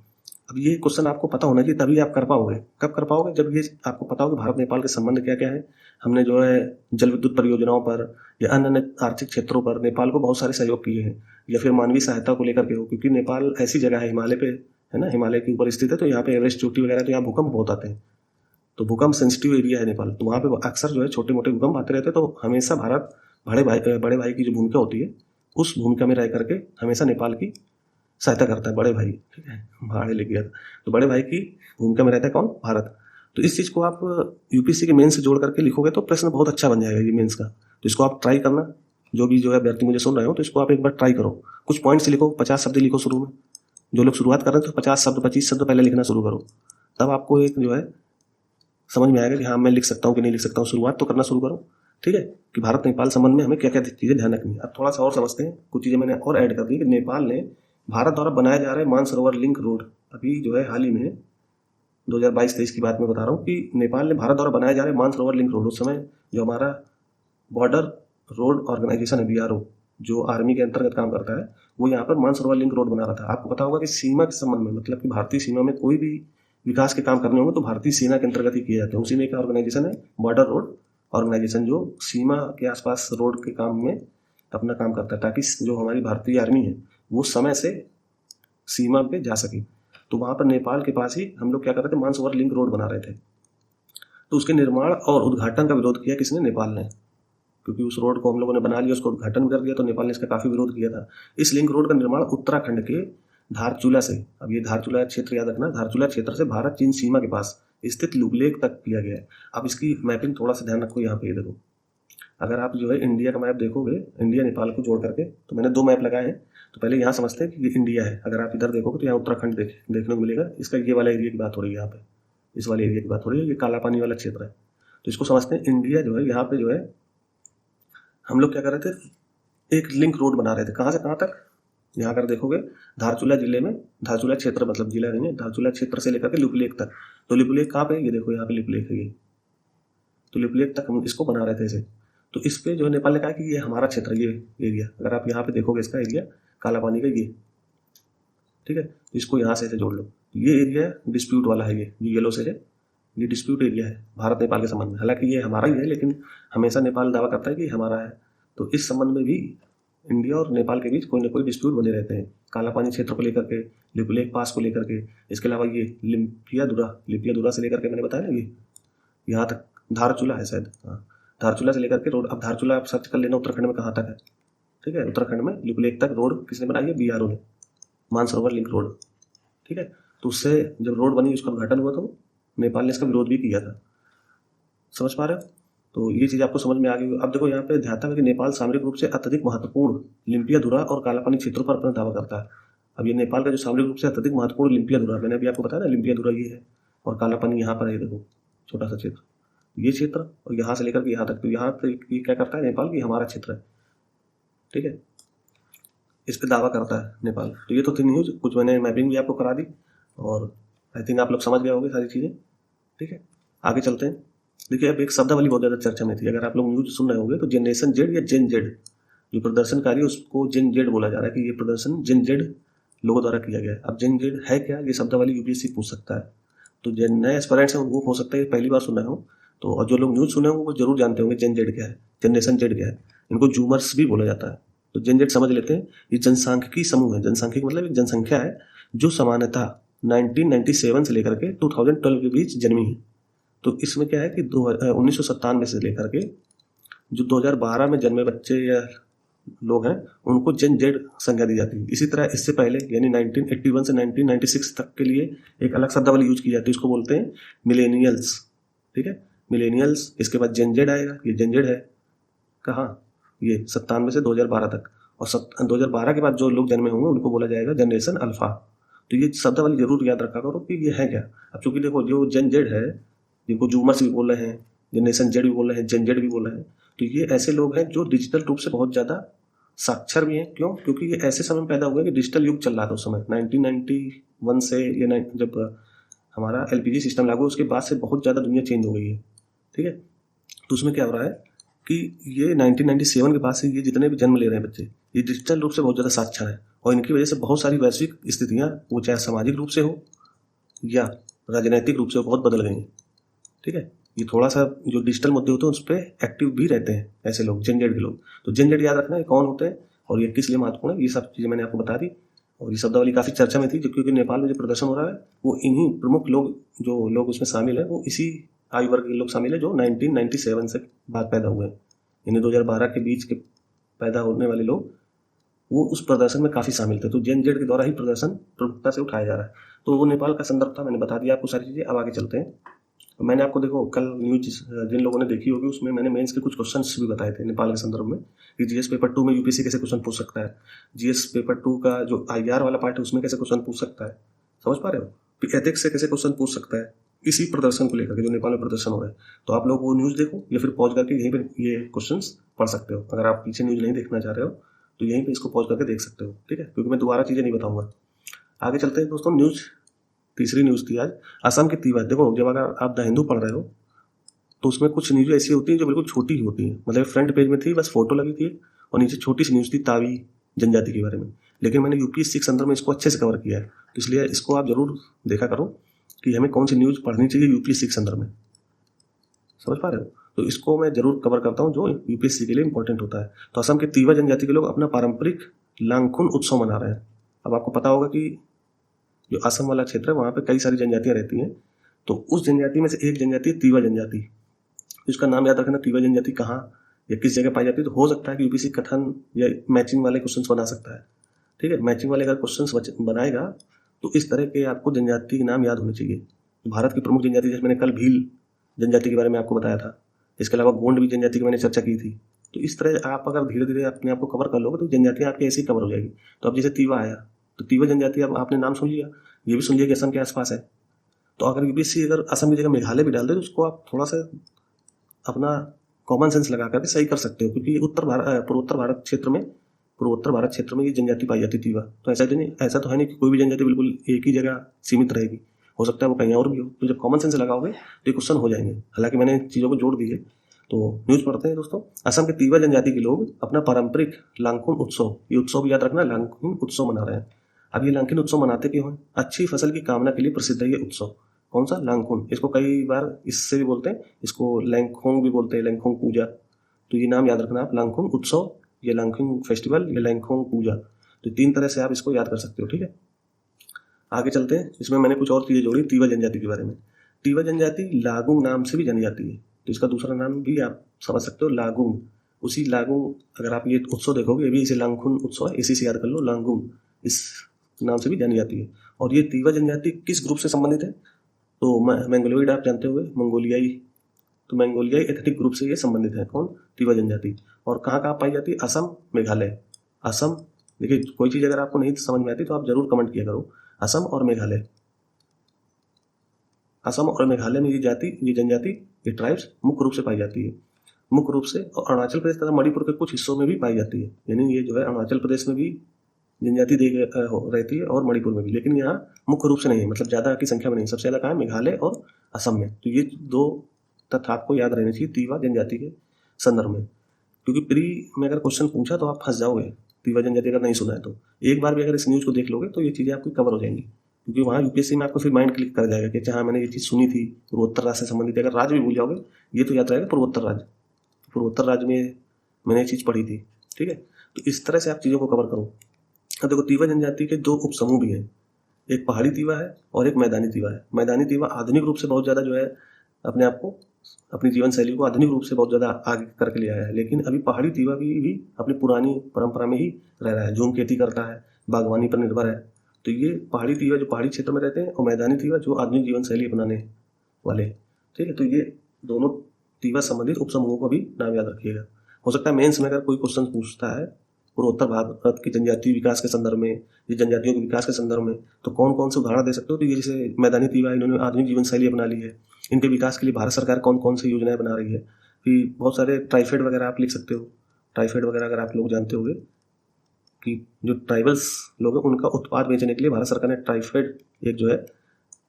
अब ये क्वेश्चन आपको पता होना चाहिए, तभी आप कर पाओगे। कब कर पाओगे, जब ये आपको पता हो कि भारत नेपाल के संबंध क्या क्या है। हमने जो है जल विद्युत परियोजनाओं पर या अन्य आर्थिक क्षेत्रों पर नेपाल को बहुत सारे सहयोग किए हैं, या फिर मानवीय सहायता को लेकर के हो, क्योंकि नेपाल ऐसी जगह है, हिमालय पे है ना, हिमालय के ऊपर स्थित है, तो यहाँ पे एवरेस्ट चोटी वगैरह, तो यहाँ भूकंप बहुत आते हैं, तो भूकंप सेंसिटिव एरिया है नेपाल, तो वहाँ पे अक्सर जो है छोटे मोटे भूकंप आते रहते हैं। तो हमेशा भारत बड़े भाई की जो भूमिका होती है उस भूमिका में रह करके हमेशा नेपाल की सहायता करता है, बड़े भाई। ठीक है, भाड़े ले गया, तो बड़े भाई की भूमिका में रहता है कौन, भारत। तो इस चीज़ को आप यूपीएससी के मेंस से जोड़ करके लिखोगे तो प्रश्न बहुत अच्छा बन जाएगा ये मेंस का। तो इसको आप ट्राई करना, जो भी जो है अभ्यर्थी मुझे सुन रहे हो, तो इसको आप एक बार ट्राई करो। कुछ पॉइंट से लिखो, 50 शब्द लिखो शुरू में। जो लोग शुरुआत कर रहे हैं तो 50 शब्द 25 शब्द पहले लिखना शुरू करो, तब आपको एक जो है समझ में आएगा कि हाँ मैं लिख सकता हूँ कि नहीं लिख सकता हूँ। शुरुआत तो करना शुरू करो। ठीक है, कि भारत नेपाल संबंध में हमें क्या क्या चीज़ें ध्यान रखनी है। अब थोड़ा सा और समझते हैं, कुछ चीज़ें मैंने और ऐड कर दी कि नेपाल ने भारत द्वारा बनाया जा रहा है मानसरोवर लिंक रोड, अभी जो है हाल ही में 2022-23 की बात मैं बता रहा हूँ कि नेपाल ने भारत द्वारा बनाए जा रहे मानसरोवर लिंक रोड, उस समय जो हमारा बॉर्डर रोड ऑर्गेनाइजेशन है BRO, जो आर्मी के अंतर्गत काम करता है, वो यहाँ पर मानसरोवर लिंक रोड बना रहा था। आपको पता होगा कि सीमा के संबंध में, मतलब कि भारतीय सीमा में कोई भी विकास के काम करने होंगे तो भारतीय सेना के अंतर्गत ही किए जाते हैं। उसी में एक ऑर्गेनाइजेशन है बॉर्डर रोड ऑर्गेनाइजेशन, जो सीमा के आसपास रोड के काम में अपना काम करता है, ताकि जो हमारी भारतीय आर्मी है वो समय से सीमा पे जा सके। तो वहाँ पर नेपाल के पास ही हम लोग क्या कर रहे थे, मानसरोवर लिंक रोड बना रहे थे। तो उसके निर्माण और उद्घाटन का विरोध किया किसने? नेपाल ने, क्योंकि उस रोड को हम लोगों ने बना लिया, उसको उद्घाटन कर दिया, तो नेपाल ने इसका काफ़ी विरोध किया था। इस लिंक रोड का निर्माण उत्तराखंड के धारचूला से, अब ये धारचूला क्षेत्र याद रखना, धारचूला क्षेत्र से भारत चीन सीमा के पास स्थित लुबलेक तक किया गया है। अब इसकी मैपिंग थोड़ा सा ध्यान रखो, यहाँ पे ये देखो, अगर आप जो है इंडिया का मैप देखोगे, इंडिया नेपाल को जोड़ करके, तो मैंने 2 मैप लगाए हैं। तो पहले यहाँ समझते हैं कि ये इंडिया है। अगर आप इधर देखोगे तो यहाँ उत्तराखंड देखने को मिलेगा। इसका ये वाला एरिया की बात हो रही है, यहाँ पे इस वाले एरिया की बात हो रही है, ये काला पानी वाला क्षेत्र है। तो इसको समझते हैं, इंडिया जो है यहाँ पे जो है हम लोग क्या कर रहे थे, एक लिंक रोड बना रहे थे। कहाँ से कहाँ तक? यहाँ अगर देखोगे धारचूला जिले में, धारचूला क्षेत्र मतलब जिला नहीं है, धारचूला क्षेत्र से लेकर के लिपुलेख तक। तो लिपुलेख कहाँ पे? ये देखो यहाँ पे लिपुलेख है ये, तो लिपुलेख तक हम इसको बना रहे थे इसे। तो इस पे जो है नेपाल ने कहा कि ये हमारा क्षेत्र, ये एरिया, अगर आप यहाँ पे देखोगे इसका एरिया काला पानी का ये, ठीक है, तो इसको यहाँ से जोड़ लो। ये एरिया डिस्प्यूट वाला है, ये जो येलो से है, ये डिस्प्यूट एरिया है भारत नेपाल के संबंध में। हालांकि ये हमारा ही है, लेकिन हमेशा नेपाल दावा करता है कि हमारा है। तो इस संबंध में भी इंडिया और नेपाल के बीच कोई ना कोई डिस्प्यूट बने रहते हैं, काला पानी क्षेत्र को लेकर के, लिपुलेख पास को लेकर के। इसके अलावा ये लिपियादुरा से लेकर के, मैंने बताया ना, ये यहाँ तक धारचूला है शायद, हाँ, धारचूला से लेकर के रोड। अब धारचूला आप सर्च कर लेना उत्तराखंड में कहाँ तक है, ठीक है। उत्तराखंड में लिपुलेख तक रोड किसने बनाई है? BRO ने, मानसरोवर लिंक रोड, ठीक है। तो उससे जब रोड बनी, उसका उद्घाटन हुआ, तो नेपाल ने इसका विरोध भी किया था। समझ पा रहे हो? तो ये चीज़ आपको समझ में आ गई। अब देखो यहाँ पे ध्यान है कि नेपाल सामरिक रूप से अत्यधिक महत्वपूर्ण लिपियादुरा और कालापानी क्षेत्रों पर अपना दावा करता है। अब ये नेपाल का जो सामरिक रूप से अत्यधिक महत्वपूर्ण लिपियादुरा, मैंने अभी आपको बताया ना, लिपियादुरा ये है और कालापानी यहाँ पर है, देखो छोटा सा क्षेत्र, ये क्षेत्र, और यहाँ से लेकर के यहाँ तक। तो यहाँ पे ये क्या करता है नेपाल की, हमारा क्षेत्र है, ठीक है, इस पर दावा करता है नेपाल। तो ये तो थी न्यूज़, कुछ मैंने मैपिंग भी आपको करा दी, और आई थिंक आप लोग समझ गए होंगे सारी चीज़ें, ठीक है। आगे चलते हैं। देखिए, अब एक शब्दावली बहुत ज़्यादा चर्चा में थी, अगर आप लोग न्यूज़ सुन रहे होंगे तो जनरेशन जेड या जेन जेड, जो प्रदर्शनकारी है उसको जेन जेड बोला जा रहा है कि ये प्रदर्शन जेन जेड लोगों द्वारा किया गया है। अब जेन जेड है क्या, ये शब्दावली UPSC पूछ सकता है। तो जो नए एस्पिरेंट्स हैं वो हो सकता है पहली बार सुन रहे हो, तो और जो लोग न्यूज़ सुने होंगे वो जरूर जानते होंगे जेन जेड क्या है, जनरेशन जेड क्या है। इनको जूमर्स भी बोला जाता है। तो जेन जेड समझ लेते हैं, ये जनसांख्यिकी समूह है। जनसांख्यिकी मतलब एक जनसंख्या है जो सामान्यतः 1997 से लेकर के 2012 के बीच जन्मी है। तो इसमें क्या है कि 1997 से लेकर के जो 2012 में जन्मे बच्चे या लोग हैं उनको जेन जेड संज्ञा दी जाती है। इसी तरह इससे पहले यानी 1981 से 1996 तक के लिए एक अलग शब्दावली यूज की जाती है, उसको बोलते हैं मिलेनियल्स, ठीक है, मिलेनियल्स। इसके बाद जेन जेड आएगा, ये जेन जेड है कहाँ, ये 97 से 2012 तक, और 2012 के बाद जो लोग जन्मे होंगे उनको बोला जाएगा जनरेशन अल्फा। तो ये शब्दावली जरूर याद रखा करो कि ये है क्या। अब चूंकि देखो जो जेन जेड है, जिनको जूमर्स भी बोल रहे हैं, जनरेशन जेड भी बोल रहे हैं, जेन जेड भी बोल रहे हैं, तो ये ऐसे लोग हैं जो डिजिटल रूप से बहुत ज़्यादा साक्षर भी हैं। क्यों? क्योंकि ये ऐसे समय में पैदा हुए कि डिजिटल युग चल रहा था उस समय, 1991 से, ये जब हमारा LPG सिस्टम लागू, उसके बाद से बहुत ज़्यादा दुनिया चेंज हो गई है, ठीक है। तो उसमें क्या हो रहा है कि ये 1997 के बाद से ये जितने भी जन्म ले रहे हैं बच्चे, ये डिजिटल रूप से बहुत ज़्यादा साक्षर है, और इनकी वजह से बहुत सारी वैश्विक स्थितियाँ, वो चाहे सामाजिक रूप से हो या राजनीतिक रूप से, बहुत बदल गई हैं, ठीक है। ये थोड़ा सा जो डिजिटल मुद्दे होते हैं उस पर एक्टिव भी रहते हैं ऐसे लोग, जेन जेड के लोग। तो जेन जेड याद रखना है कौन होते हैं और ये किस लिए महत्वपूर्ण है, ये सब चीज़ें मैंने आपको बता दी। और ये शब्दावली काफ़ी चर्चा में थी, क्योंकि नेपाल में जो प्रदर्शन हो रहा है वो इन्हीं प्रमुख लोग, जो लोग उसमें शामिल हैं, वो इसी आयु वर्ग के लोग शामिल हैं जो 1997 से बाद पैदा हुए हैं, यानी 2012 के बीच के पैदा होने वाले लोग, वो उस प्रदर्शन में काफ़ी शामिल थे। तो जेन जेड के द्वारा ही प्रदर्शन प्रमुखता से उठाया जा रहा है। तो वो नेपाल का संदर्भ था, मैंने बता दिया आपको सारी चीज़ें। अब आगे चलते हैं। मैंने आपको देखो कल न्यूज जिन लोगों ने देखी होगी उसमें मैंने मेंस के कुछ क्वेश्चंस भी बताए थे नेपाल के संदर्भ में, कि GS पेपर 2 में UPSC कैसे क्वेश्चन पूछ सकता है, GS पेपर 2 का जो IR वाला पार्ट है उसमें कैसे क्वेश्चन पूछ सकता है, समझ पा रहे हो, फिर एथिक्स से कैसे क्वेश्चन पूछ सकता है, इसी प्रदर्शन को लेकर के जो नेपाल में प्रदर्शन हो रहा है। तो आप लोग वो न्यूज़ देखो या फिर पॉज करके यहीं पर ये क्वेश्चन पढ़ सकते हो। अगर आप पीछे न्यूज़ नहीं देखना चाह रहे हो तो यहीं पर इसको पॉज करके देख सकते हो, ठीक है, क्योंकि मैं दोबारा चीज़ें नहीं बताऊँगा। आगे चलते हैं दोस्तों। न्यूज़ तीसरी न्यूज़ थी आज असम की तीवा। देखो जब अगर आप द हिंदू पढ़ रहे हो तो उसमें कुछ न्यूज़ ऐसी होती हैं जो बिल्कुल छोटी ही होती हैं, मतलब फ्रंट पेज में थी बस फोटो लगी थी और नीचे छोटी सी न्यूज़ थी तावी जनजाति के बारे में, लेकिन मैंने यूपीएससी के संदर्भ में इसको अच्छे से कवर किया है, तो इसलिए इसको आप जरूर देखा करो कि हमें कौन सी न्यूज़ पढ़नी चाहिए यूपीएससी के संदर्भ में। समझ पा रहे हो? तो इसको मैं जरूर कवर करता हूँ जो यूपीएससी के लिए इंपॉर्टेंट होता है। तो असम के तीवा जनजाति के लोग अपना पारंपरिक लांगखुन उत्सव मना रहे हैं। अब आपको पता होगा कि जो असम वाला क्षेत्र है वहाँ पे कई सारी जनजातियाँ रहती हैं, तो उस जनजाति में से एक जनजाति है तीवा जनजाति। इसका नाम याद रखना, तीवा जनजाति कहाँ या किस जगह पाई जाती है। तो हो सकता है कि यूपीएससी कथन या मैचिंग वाले क्वेश्चंस बना सकता है, ठीक है। मैचिंग वाले अगर क्वेश्चंस बनाएगा तो इस तरह के आपको जनजाति के नाम याद होने चाहिए। भारत की प्रमुख जनजाति, जैसे मैंने कल भील जनजाति के बारे में आपको बताया था, इसके अलावा गोंड भी जनजाति की मैंने चर्चा की थी। तो इस तरह आप अगर धीरे धीरे अपने आप को कवर कर लोगे तो जनजातियाँ आपकी ऐसे ही कवर हो जाएगी। तो अब जैसे तीवा आया तो तीवा जनजाति, अब आपने नाम सुन लिया, ये भी सुन लिया कि असम के आसपास है। तो अगर यूपीएससी अगर असम की जगह मेघालय भी डाल दे तो उसको आप थोड़ा सा अपना कॉमन सेंस लगा करके सही कर सकते हो, क्योंकि पूर्वोत्तर भारत क्षेत्र में ये जनजाति पाई जाती तीवा। तो ऐसा तो है नहीं कि कोई भी जनजाति बिल्कुल एक ही जगह सीमित रहेगी, हो सकता है वो कहीं और भी हो। तो जब कॉमन सेंस लगाओगे तो ये क्वेश्चन हो जाएंगे। हालांकि मैंने चीज़ों को जोड़ दी है। तो न्यूज़ पढ़ते हैं दोस्तों। असम के तीवा जनजाति के लोग अपना पारंपरिक लांगखुन उत्सव, ये उत्सव भी याद रखना, लांगखुन उत्सव मना रहे हैं। अब ये लांगखुन उत्सव मनाते क्यों हैं? अच्छी फसल की कामना के लिए प्रसिद्ध है ये उत्सव। कौन सा? लांगखुन। इसको कई बार इससे भी बोलते हैं, इसको लैंगखोंग भी बोलते हैं, लैंगखोंग पूजा। तो ये नाम याद रखना आप, लांगखुन उत्सव या लांगखुन फेस्टिवल या लैंगखोंग पूजा। तो 3 तरह से आप इसको याद कर सकते हो, ठीक है। आगे चलते हैं। इसमें मैंने कुछ और चीज़ें जोड़ी तीवा जनजाति के बारे में। तीवा जनजाति लागुंग नाम से भी जानी जाती है, तो इसका दूसरा नाम भी आप समझ सकते हो, लागुंग। उसी लागुंग, अगर आप ये उत्सव देखोगे ये भी इसे लांगखुन उत्सव है, इसी से याद कर लो, लांगुंग इस नाम से भी जानी जाती है। और ये तीवा जनजाति किस ग्रुप से संबंधित है? तो मंगोलियाई, आप जानते होंगे मंगोलियाई, तो मंगोलियाई एथनिक ग्रुप से ये संबंधित है। कौन? तीवा जनजाति। और कहाँ कहाँ पाई जाती है? असम, मेघालय। असम, देखिए कोई चीज़ अगर आपको नहीं समझ में आती तो आप जरूर कमेंट किया करो। असम और मेघालय, असम और मेघालय में ये जनजाति, ये ट्राइब्स मुख्य रूप से पाई जाती है, मुख्य रूप से। और अरुणाचल प्रदेश तथा मणिपुर के कुछ हिस्सों में भी पाई जाती है। यानी ये जो है अरुणाचल प्रदेश में भी जनजाति रहती है और मणिपुर में भी, लेकिन यहाँ मुख्य रूप से नहीं है, मतलब ज़्यादा की संख्या में नहीं। सबसे ज़्यादा कहाँ है? मेघालय और असम में। तो ये 2 तथ्य आपको याद रहने चाहिए तीवा जनजाति के संदर्भ में, क्योंकि प्री में अगर क्वेश्चन पूछा तो आप फंस जाओगे। तीवा जनजाति अगर नहीं सुना है तो एक बार भी अगर इस न्यूज़ को देख लोगे तो ये चीज़ें आपकी कवर हो जाएंगी, क्योंकि वहाँ यूपीएससी में आपको फिर माइंड क्लिक कर जाएगा कि अच्छा हाँ मैंने ये चीज़ सुनी थी। पूर्वोत्तर राज्य से संबंधित अगर राज्य भी भूल जाओगे, ये तो याद रहेगा पूर्वोत्तर राज्य में मैंने ये चीज़ पढ़ी थी, ठीक है। तो इस तरह से आप चीज़ों को कवर करो। अब देखो तीवा जनजाति के 2 उपसमूह भी हैं, एक पहाड़ी तीवा है और एक मैदानी तीवा है। मैदानी तीवा आधुनिक रूप से बहुत ज़्यादा जो है अपने आप को, अपनी जीवन शैली को आधुनिक रूप से बहुत ज़्यादा आगे करके ले आया है, लेकिन अभी पहाड़ी तीवा भी अपनी पुरानी परंपरा में ही रह रहा है, झूम खेती करता है, बागवानी पर निर्भर है। तो ये पहाड़ी तीवा जो पहाड़ी क्षेत्र में रहते हैं, और मैदानी तीवा जो आधुनिक जीवन शैली अपनाने वाले, ठीक है। तो ये दोनों तीवा संबंधित उपसमूहों को भी नाम याद रखिएगा। हो सकता है मेंस में अगर कोई क्वेश्चन पूछता है पूर्वोत्तर भारत की जनजातीय विकास के संदर्भ में, ये जनजातियों के विकास के संदर्भ में, तो कौन कौन से उदाहरण दे सकते हो? तो ये जैसे मैदानी तीवा, इन्होंने आधुनिक जीवन शैली अपना ली है, इनके विकास के लिए भारत सरकार कौन कौन सी योजनाएं बना रही है। फिर बहुत सारे ट्राइफेड वगैरह आप लिख सकते हो। ट्राइफेड वगैरह अगर आप लोग जानते होंगे कि जो ट्राइबल्स लोग हैं उनका उत्पाद बेचने के लिए भारत सरकार ने ट्राइफेड एक जो है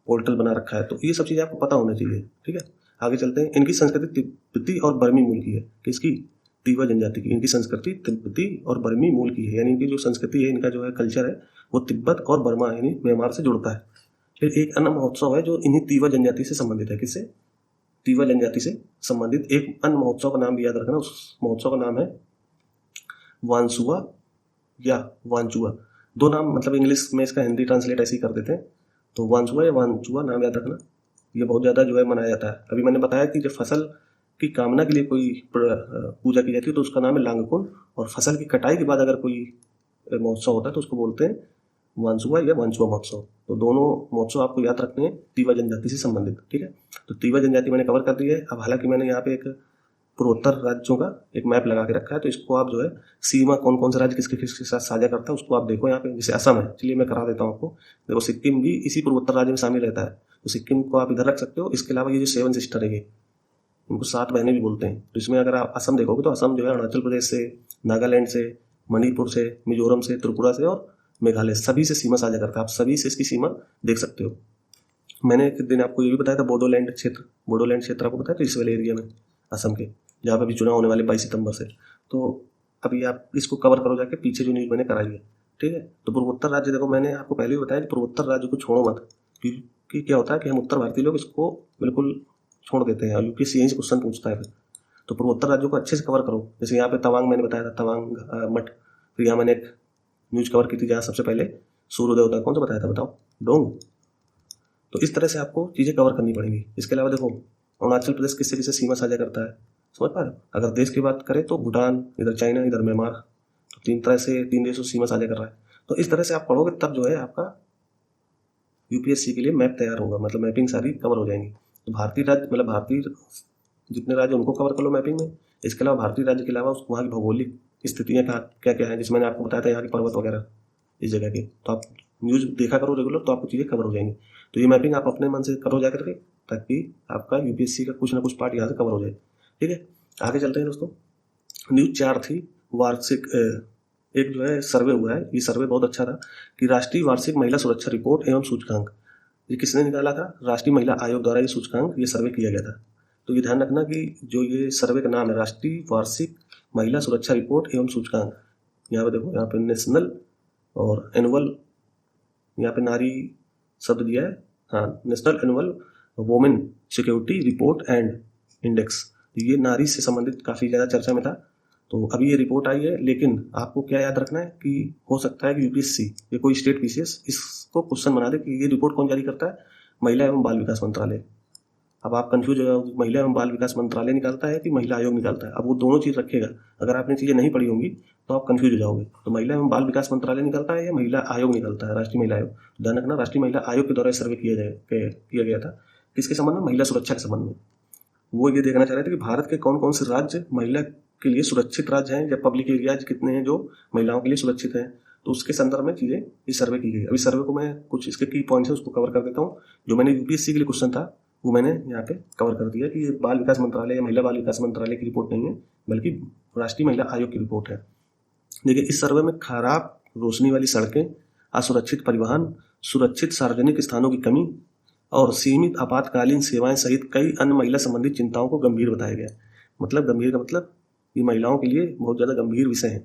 पोर्टल बना रखा है। तो ये सब चीज़ें आपको पता होना चाहिए, ठीक है। आगे चलते हैं। इनकी संस्कृति तिब्बती और बर्मी मूल की है। किसकी? तीवा जनजाति की। इनकी संस्कृति तिब्बती और बर्मी मूल की है, यानी इनकी जो संस्कृति है, इनका जो है कल्चर है वो तिब्बत और बर्मा यानी म्यांमार से जुड़ता है। फिर एक अन्य महोत्सव है जो इन्हीं तीवा जनजाति से संबंधित है। किससे? तीवा जनजाति से संबंधित एक अन्य महोत्सव का नाम भी याद रखना। उस महोत्सव का नाम है वांसुआ या वांचुआ। 2 नाम, मतलब इंग्लिश में इसका हिंदी ट्रांसलेट ऐसे ही कर देते हैं। तो वांसुआ या वांचुआ नाम याद रखना। ये बहुत ज़्यादा जो है मनाया जाता है। अभी मैंने बताया कि जब फसल की कामना के लिए कोई पूजा की जाती है तो उसका नाम है लांगखुन, और फसल की कटाई के बाद अगर कोई महोत्सव होता है तो उसको बोलते हैं वांसुआ या वांचुआ महोत्सव। तो दोनों महोत्सव आपको याद रखने हैं तीवा जनजाति से संबंधित, ठीक है। तो तीवा जनजाति मैंने कवर कर दी है। अब हालांकि मैंने यहाँ पे एक पूर्वोत्तर राज्यों का एक मैप लगा के रखा है, तो इसको आप जो है सीमा कौन कौन से राज्य किसके साथ साझा करता है उसको आप देखो। यहाँ पे जैसे असम है, चलिए मैं करा देता हूँ आपको। देखो सिक्किम भी इसी पूर्वोत्तर राज्य में शामिल रहता है, तो सिक्किम को आप इधर रख सकते हो। इसके अलावा ये जो 7 सिस्टर है, इनको 7 बहनें भी बोलते हैं। तो इसमें अगर आप असम देखोगे तो असम जो है अरुणाचल प्रदेश से, नागालैंड से, मणिपुर से, मिजोरम से, त्रिपुरा से और मेघालय सभी से सीमा साझा करता है। आप सभी से इसकी सीमा देख सकते हो। मैंने एक दिन आपको ये भी बताया था बोडोलैंड क्षेत्र आपको बताया, तो इस वाले एरिया में असम के, जहाँ पे अभी चुनाव होने वाले 22 सितंबर से। तो अभी आप इसको कवर करो जाके, पीछे जो न्यूज़ मैंने कराई है, ठीक है। तो पूर्वोत्तर राज्य, देखो मैंने आपको पहले भी बताया कि पूर्वोत्तर राज्य को छोड़ो मत, क्योंकि क्या होता है कि हम उत्तर भारतीय लोग इसको बिल्कुल छोड़ देते हैं और यूपीएससी यहीं से क्वेश्चन पूछता है फिर। तो पूर्वोत्तर राज्यों को अच्छे से कवर करो। जैसे यहाँ पे तवांग मैंने बताया था, तवांग मठ, फिर यहाँ मैंने एक न्यूज़ कवर की थी जहाँ सबसे पहले सूर्योदय होता है, कौन सा बताया था बताओ, डोंग। तो इस तरह से आपको चीज़ें कवर करनी पड़ेंगी। इसके अलावा देखो अरुणाचल प्रदेश किससे किससे सीमा साझा करता है, समझ पा रहे हो। अगर देश की बात करें तो भूटान, इधर चाइना, इधर म्यांमार, तो 3 देशों से सीमा साझा कर रहा है। तो इस तरह से आप पढ़ोगे तब जो है आपका यूपीएससी के लिए मैप तैयार होगा, मतलब मैपिंग सारी कवर हो जाएंगी। तो भारतीय राज्य, मतलब भारतीय जितने राज्य उनको कवर कर लो मैपिंग में। इसके अलावा भारतीय राज्य के अलावा वहाँ की भौगोलिक स्थितियाँ क्या क्या है, जिसमें मैंने आपको बताया था यहाँ के पर्वत वगैरह इस जगह के, तो आप न्यूज़ देखा करो रेगुलर, तो आपको चीज़ें कवर हो जाएंगी। तो ये मैपिंग आप अपने मन से करो जा करके, ताकि आपका यूपीएससी का कुछ ना कुछ पार्ट यहाँ से कवर हो जाए, ठीक है। आगे चलते हैं दोस्तों। न्यूज़ 4 थी वार्षिक, एक जो है सर्वे हुआ है, ये सर्वे बहुत अच्छा था कि राष्ट्रीय वार्षिक महिला सुरक्षा रिपोर्ट एवं सूचकांक, ये किसने निकाला था, राष्ट्रीय महिला आयोग द्वारा ये सूचकांक, ये सर्वे किया गया था। तो ये ध्यान रखना कि जो ये सर्वे का नाम है राष्ट्रीय वार्षिक महिला सुरक्षा रिपोर्ट एवं सूचकांक, यहाँ पे देखो, यहाँ पे नेशनल और एनुअल, यहाँ पे नारी शब्द दिया है, हाँ, national annual women security report and index. ये नारी से संबंधित काफ़ी ज़्यादा चर्चा में था। तो अभी ये रिपोर्ट आई है, लेकिन आपको क्या याद रखना है कि हो सकता है कि यूपीएससी या कोई स्टेट पीसीएस इसको क्वेश्चन बना दे कि ये रिपोर्ट कौन जारी करता है, महिला एवं बाल विकास मंत्रालय। अब आप कंफ्यूज हो जाओगे, महिला एवं बाल विकास मंत्रालय निकालता है कि महिला आयोग निकालता है। अब वो दोनों चीज़ रखेगा, अगर आपने चीज़ें नहीं पढ़ी होंगी तो आप कंफ्यूज हो जाओगे। तो महिला एवं बाल विकास मंत्रालय निकालता है या महिला आयोग निकालता है, राष्ट्रीय महिला आयोग। ध्यान रखना, राष्ट्रीय महिला आयोग के द्वारा सर्वे किया गया था, किसके संबंध में, महिला सुरक्षा के संबंध में। वो ये देखना चाह रहे थे कि भारत के कौन कौन से राज्य महिला के लिए सुरक्षित राज्य हैं, या पब्लिक एरियाज कितने हैं जो महिलाओं के लिए सुरक्षित हैं। तो उसके संदर्भ में चीज़ें इस सर्वे की गई। अभी सर्वे को मैं कुछ इसके की पॉइंट्स है उसको कवर कर देता हूँ। जो मैंने यूपीएससी के लिए क्वेश्चन था वो मैंने यहाँ पे कवर कर दिया कि ये बाल विकास मंत्रालय या महिला बाल विकास मंत्रालय की रिपोर्ट नहीं है, बल्कि राष्ट्रीय महिला आयोग की रिपोर्ट है। देखिए, इस सर्वे में खराब रोशनी वाली सड़कें, असुरक्षित परिवहन, सुरक्षित सार्वजनिक स्थानों की कमी और सीमित आपातकालीन सेवाएं सहित कई अन्य महिला संबंधित चिंताओं को गंभीर बताया गया। मतलब गंभीर का मतलब ये महिलाओं के लिए बहुत ज़्यादा गंभीर विषय है।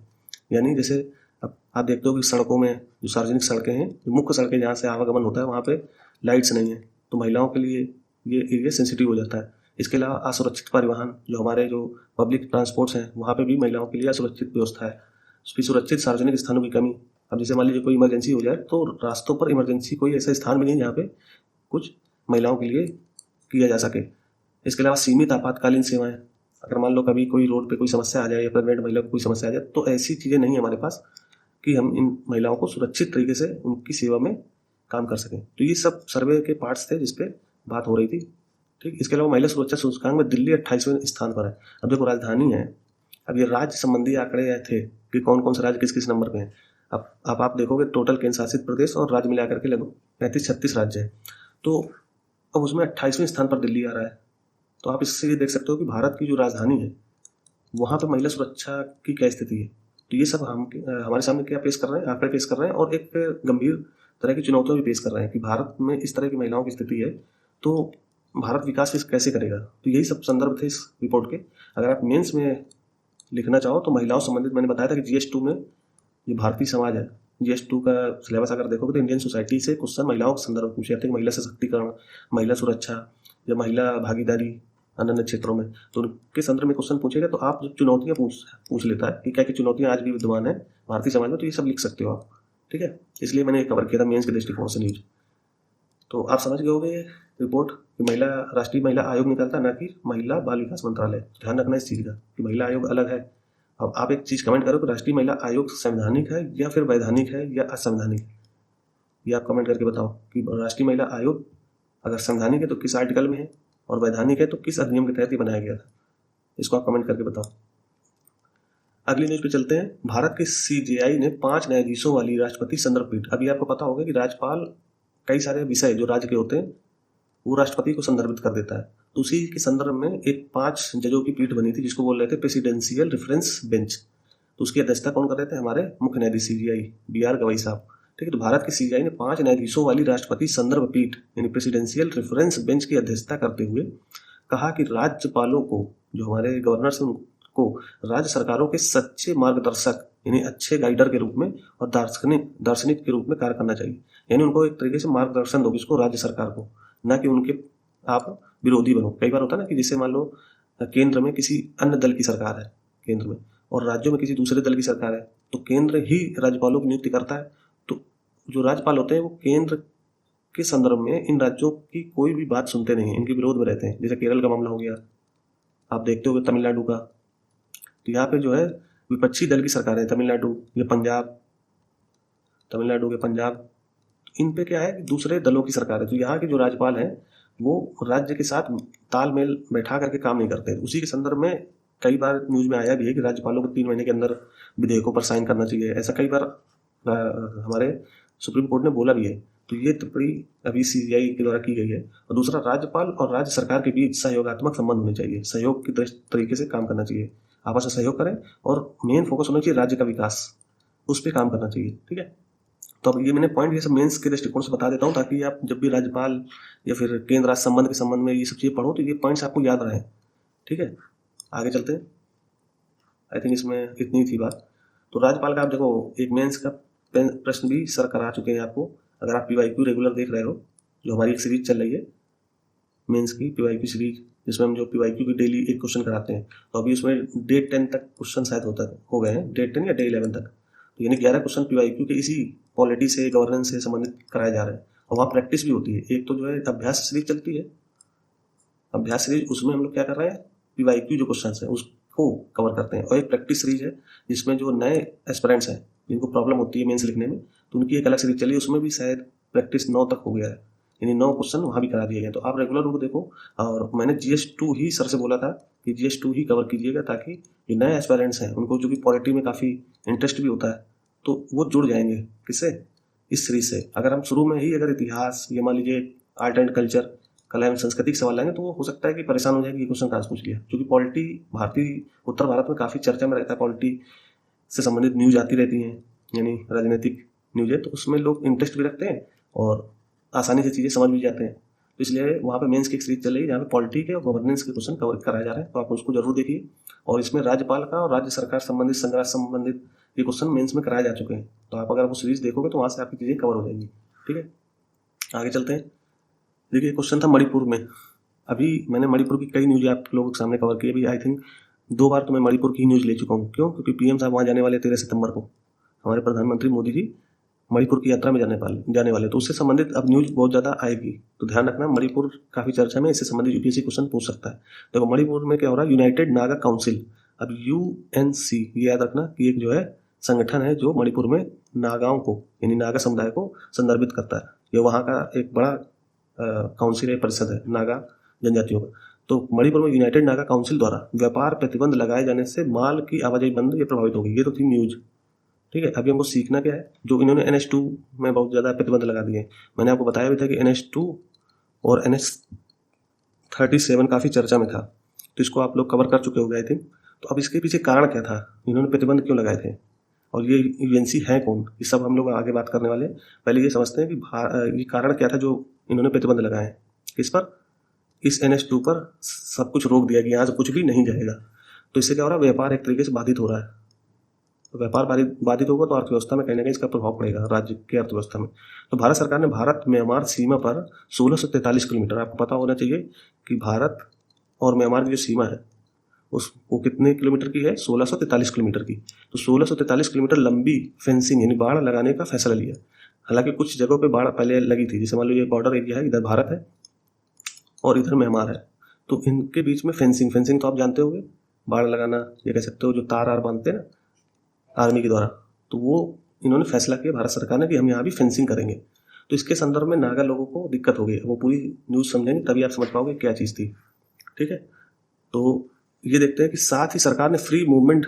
यानी जैसे अब आप देखते हो कि सड़कों में जो सार्वजनिक सड़कें हैं, जो मुख्य सड़कें जहाँ से आवागमन होता है, वहाँ पे लाइट्स नहीं है, तो महिलाओं के लिए ये एरिया सेंसिटिव हो जाता है। इसके अलावा असुरक्षित परिवहन, जो हमारे जो पब्लिक ट्रांसपोर्ट्स हैं वहाँ पे भी महिलाओं के लिए असुरक्षित व्यवस्था है। फिर सुरक्षित सार्वजनिक स्थानों की कमी। अब जैसे मान लीजिए कोई इमरजेंसी हो जाए तो रास्तों पर इमरजेंसी कोई ऐसा स्थान भी नहीं जहाँ पे कुछ महिलाओं के लिए किया जा सके। इसके अलावा सीमित आपातकालीन सेवाएं, अगर मान लो कभी कोई रोड पे कोई समस्या आ जाए या प्रेग्नेंट महिला को कोई समस्या आ जाए, तो ऐसी चीज़ें नहीं है हमारे पास कि हम इन महिलाओं को सुरक्षित तरीके से उनकी सेवा में काम कर सकें। तो ये सब सर्वे के पार्ट्स थे जिसपे बात हो रही थी, ठीक। इसके अलावा महिला सुरक्षा सूचकांक में दिल्ली 28वें स्थान पर है। अब देखो राजधानी है, अब ये राज्य संबंधी आंकड़े थे कि कौन कौन से राज्य किस किस नंबर पे हैं। अब आप देखोगे टोटल केंद्र शासित प्रदेश और राज्य मिलाकर के लगभग 35-36 राज्य हैं। तो अब उसमें 28वें स्थान पर दिल्ली आ रहा है। तो आप इससे ये देख सकते हो कि भारत की जो राजधानी है वहाँ पर महिला सुरक्षा की क्या स्थिति है। तो ये सब हमारे सामने क्या पेश कर रहे हैं, आंकड़े पेश कर रहे हैं, और एक गंभीर तरह की चुनौतियां भी पेश कर रहे हैं कि भारत में इस तरह की महिलाओं की स्थिति है तो भारत विकास कैसे करेगा। तो यही सब संदर्भ थे इस रिपोर्ट के। अगर आप मेंस में लिखना चाहो तो महिलाओं संबंधित मैंने बताया था कि GS2 में जो भारतीय समाज है, GS2 का सिलेबस अगर देखोगे तो इंडियन सोसाइटी से क्वेश्चन महिलाओं के संदर्भ में पूछे जाते हैं। महिला सशक्तिकरण, महिला सुरक्षा या महिला भागीदारी अन्य क्षेत्रों में, तो उनके संदर्भ में क्वेश्चन पूछेगा। तो आप जो चुनौतियां पूछ लेता है कि क्या क्या चुनौतियां आज भी विद्यमान है भारतीय समाज में, तो ये सब लिख सकते हो आप, ठीक है। इसलिए मैंने कवर किया था मेंस के दृष्टिकोण से न्यूज। तो आप समझ गए होंगे रिपोर्ट कि महिला राष्ट्रीय महिला आयोग निकालता है, ना कि महिला बाल विकास मंत्रालय। ध्यान रखना इस चीज़ का कि महिला आयोग अलग है। अब आप एक चीज़ कमेंट करो कि राष्ट्रीय महिला आयोग संवैधानिक है या फिर वैधानिक है या असंवैधानिक, ये आप कमेंट करके बताओ कि राष्ट्रीय महिला आयोग अगर संवैधानिक है तो किस आर्टिकल में है, और वैधानिक है तो किस अधिनियम के तहत ये बनाया गया था। इसको आप कमेंट करके बताओ। अगली न्यूज पे चलते हैं। भारत के CJI ने 5 न्यायाधीशों वाली राष्ट्रपति संदर्भ पीठ। अभी आपको पता होगा कि राज्यपाल कई सारे विषय जो राज्य के होते हैं वो राष्ट्रपति को संदर्भित कर देता है। तो उसी के संदर्भ में एक 5 जजों की पीठ बनी थी जिसको बोल रहे थे प्रेसिडेंशियल रेफरेंस बेंच। तो उसकी अध्यक्षता कौन कर रहे थे, हमारे मुख्य न्यायाधीश CJI BR गवई साहब, ठीक है। तो भारत की सीबीआई ने 5 न्यायाधीशों वाली राष्ट्रपति संदर्भ पीठ यानी प्रेसिडेंशियल रेफरेंस बेंच की अध्यक्षता करते हुए कहा कि राज्यपालों को, जो हमारे गवर्नर्स हैं, उनको राज्य सरकारों के सच्चे मार्गदर्शक यानी अच्छे गाइडर के रूप में और दार्शनिक के रूप में कार्य करना चाहिए। यानी उनको एक तरीके से मार्गदर्शन दो किसको, राज्य सरकार को, ना कि उनके आप विरोधी बनो। कई बार होता है ना कि जैसे मान लो केंद्र में किसी अन्य दल की सरकार है केंद्र में, और राज्यों में किसी दूसरे दल की सरकार है, तो केंद्र ही राज्यपालों की नियुक्ति करता है। तो जो राज्यपाल होते हैं वो केंद्र के संदर्भ में इन राज्यों की कोई भी बात सुनते नहीं, इनके विरोध में रहते हैं। जैसे केरल का मामला हो गया, आप देखते हो तमिलनाडु का, तो यहाँ पे जो है विपक्षी दल की सरकार है, तमिलनाडु के पंजाब, इन पे क्या है कि दूसरे दलों की सरकार है। तो यहाँ के जो राज्यपाल हैं वो राज्य के साथ तालमेल बैठा करके काम नहीं करते। उसी के संदर्भ में कई बार न्यूज में आया भी है कि राज्यपालों को 3 महीने के अंदर विधेयकों पर साइन करना चाहिए। ऐसा कई बार हमारे सुप्रीम कोर्ट ने बोला भी है। तो ये टिप्पणी अभी सीबीआई के द्वारा की गई है। और दूसरा, राज्यपाल और राज्य सरकार के बीच सहयोगात्मक संबंध होने चाहिए, सहयोग की तरीके से काम करना चाहिए, आपस में सहयोग करें, और मेन फोकस होना चाहिए राज्य का विकास, उस पर काम करना चाहिए। ठीक है। तो अब ये मैंने पॉइंट ये सब मेंस के दृष्टिकोण से बता देता हूँ, ताकि आप जब भी राज्यपाल या फिर केंद्र राज्य संबंध के संबंध में ये सब चीज़ें पढ़ो तो ये पॉइंट्स आपको याद रहें। ठीक है, आगे चलते हैं। आई थिंक इसमें इतनी थी बात। तो राज्यपाल का आप देखो, एक मेंस का प्रश्न भी सर करा चुके हैं आपको। अगर आप PYQ रेगुलर देख रहे हो, जो हमारी एक सीरीज चल रही है मेंस की PYQ सीरीज, जिसमें हम जो PYQ की डेली एक क्वेश्चन कराते हैं, तो अभी उसमें डे 10 तक क्वेश्चन शायद हो गए हैं, डे 10 या डे 11 तक। तो यानी 11 क्वेश्चन PYQ के इसी पॉलिटी से, गवर्नेंस से संबंधित कराए जा रहे हैं। और वहाँ प्रैक्टिस भी होती है। एक तो जो है अभ्यास सीरीज चलती है, अभ्यास सीरीज, उसमें हम लोग क्या कर रहे हैं, PYQ जो क्वेश्चन है उसको कवर करते हैं। और एक प्रैक्टिस सीरीज है जिसमें जो नए एस्पिरेंट्स हैं जिनको प्रॉब्लम होती है मेंस लिखने में, तो उनकी एक अलग सीरीज चली है, उसमें भी शायद प्रैक्टिस 9 तक हो गया है, यानी 9 क्वेश्चन वहाँ भी करा दिए गए। तो आप रेगुलर उनको देखो। और मैंने GS2 ही सर से बोला था कि GS2 ही कवर कीजिएगा, ताकि जो नए एस्पिरेंट्स हैं उनको, जो कि पॉलिटी में काफ़ी इंटरेस्ट भी होता है, तो वो जुड़ जाएंगे किससे, इस सीरीज से। अगर हम शुरू में ही अगर इतिहास या मान लीजिए आर्ट एंड कल्चर, कला एवं संस्कृति के सवाल लाएंगे, तो वो हो सकता है कि परेशान हो जाएगी, ये क्वेश्चन कहाँ से पूछ लिया। क्योंकि पॉलिटी भारतीय उत्तर भारत में काफ़ी चर्चा में रहता है, पॉलिटी से संबंधित न्यूज आती रहती हैं, यानी राजनीतिक न्यूज है, तो उसमें लोग इंटरेस्ट भी रखते हैं और आसानी से चीज़ें समझ भी जाते हैं। तो इसलिए वहाँ पे मेंस की एक सीरीज चल रही है जहाँ पे पॉलिटी के और गवर्नेंस के क्वेश्चन कवर कराए जा रहे हैं, तो आप उसको जरूर देखिए। और इसमें राज्यपाल का और राज्य सरकार संबंधित, संघ संबंधित ये क्वेश्चन मेंस में कराए जा चुके हैं। तो आप अगर वो सीरीज देखोगे तो वहाँ से आपकी चीज़ें कवर हो जाएंगी। ठीक है, आगे चलते हैं। देखिए, क्वेश्चन था मणिपुर में। अभी मैंने मणिपुर की कई न्यूज आप लोगों के सामने कवर की। अभी आई थिंक 2 बार तो मैं मणिपुर की न्यूज़ ले चुका हूँ। क्यों? क्योंकि PM साहब वहाँ जाने वाले 13 सितंबर को, हमारे प्रधानमंत्री मोदी जी मणिपुर की यात्रा में जाने वाले, तो उससे संबंधित अब न्यूज़ बहुत ज़्यादा आएगी। तो ध्यान रखना, मणिपुर काफ़ी चर्चा में, इससे संबंधित UPSC क्वेश्चन पूछ सकता है। देखो मणिपुर में क्या हो रहा है, यूनाइटेड नागा काउंसिल, अब UNC, ये याद रखना कि एक जो है संगठन है जो मणिपुर में नागाओं को, यानी नागा समुदाय को संदर्भित करता है। ये वहाँ का एक बड़ा काउंसिल है, परिषद है नागा जनजातियों का। तो मणिपुर में यूनाइटेड नागा काउंसिल द्वारा व्यापार प्रतिबंध लगाए जाने से माल की आवाजाही बंद, ये प्रभावित होगी। ये तो थी न्यूज। ठीक है, अभी हमको सीखना क्या है, जो इन्होंने NH2 में बहुत ज़्यादा प्रतिबंध लगा दिए। मैंने आपको बताया भी था कि NH2 और NH37 काफ़ी चर्चा में था, तो इसको आप लोग कवर कर चुके हो गए थे। तो अब इसके पीछे कारण क्या था, इन्होंने प्रतिबंध क्यों लगाए थे, और ये UNC है कौन, ये सब हम लोग आगे बात करने वाले हैं। पहले ये समझते हैं कि ये कारण क्या था जो इन्होंने प्रतिबंध लगाए हैं। किस पर? इस NH2 पर सब कुछ रोक दिया कि यहाँ से कुछ भी नहीं जाएगा। तो इससे क्या हो रहा है, व्यापार एक तरीके से बाधित हो रहा है। तो व्यापार बाधित होगा तो अर्थव्यवस्था में कहीं ना कहीं इसका प्रभाव पड़ेगा, राज्य की अर्थव्यवस्था में। तो भारत सरकार ने भारत म्यांमार सीमा पर 1643 किलोमीटर, आपको पता होना चाहिए कि भारत और म्यांमार की जो सीमा है वो कितने किलोमीटर की है, 1643 किलोमीटर की। तो 1643 किलोमीटर लंबी फेंसिंग यानी बाड़ लगाने का फैसला लिया। हालांकि कुछ जगहों पे बाड़ पहले लगी थी, जैसे मान लो ये बॉर्डर एरिया है, इधर भारत है और इधर म्यांमार है, तो इनके बीच में फेंसिंग तो आप जानते होंगे, बाड़ लगाना, ये कह सकते हो जो तार बांधते हैं ना आर्मी के द्वारा, तो वो इन्होंने फैसला किया भारत सरकार ने कि हम यहाँ भी फेंसिंग करेंगे। तो इसके संदर्भ में नागा लोगों को दिक्कत हो गई। वो पूरी न्यूज़ समझेंगे तभी आप समझ पाओगे क्या चीज़ थी। ठीक है, तो ये देखते हैं कि साथ ही सरकार ने फ्री मूवमेंट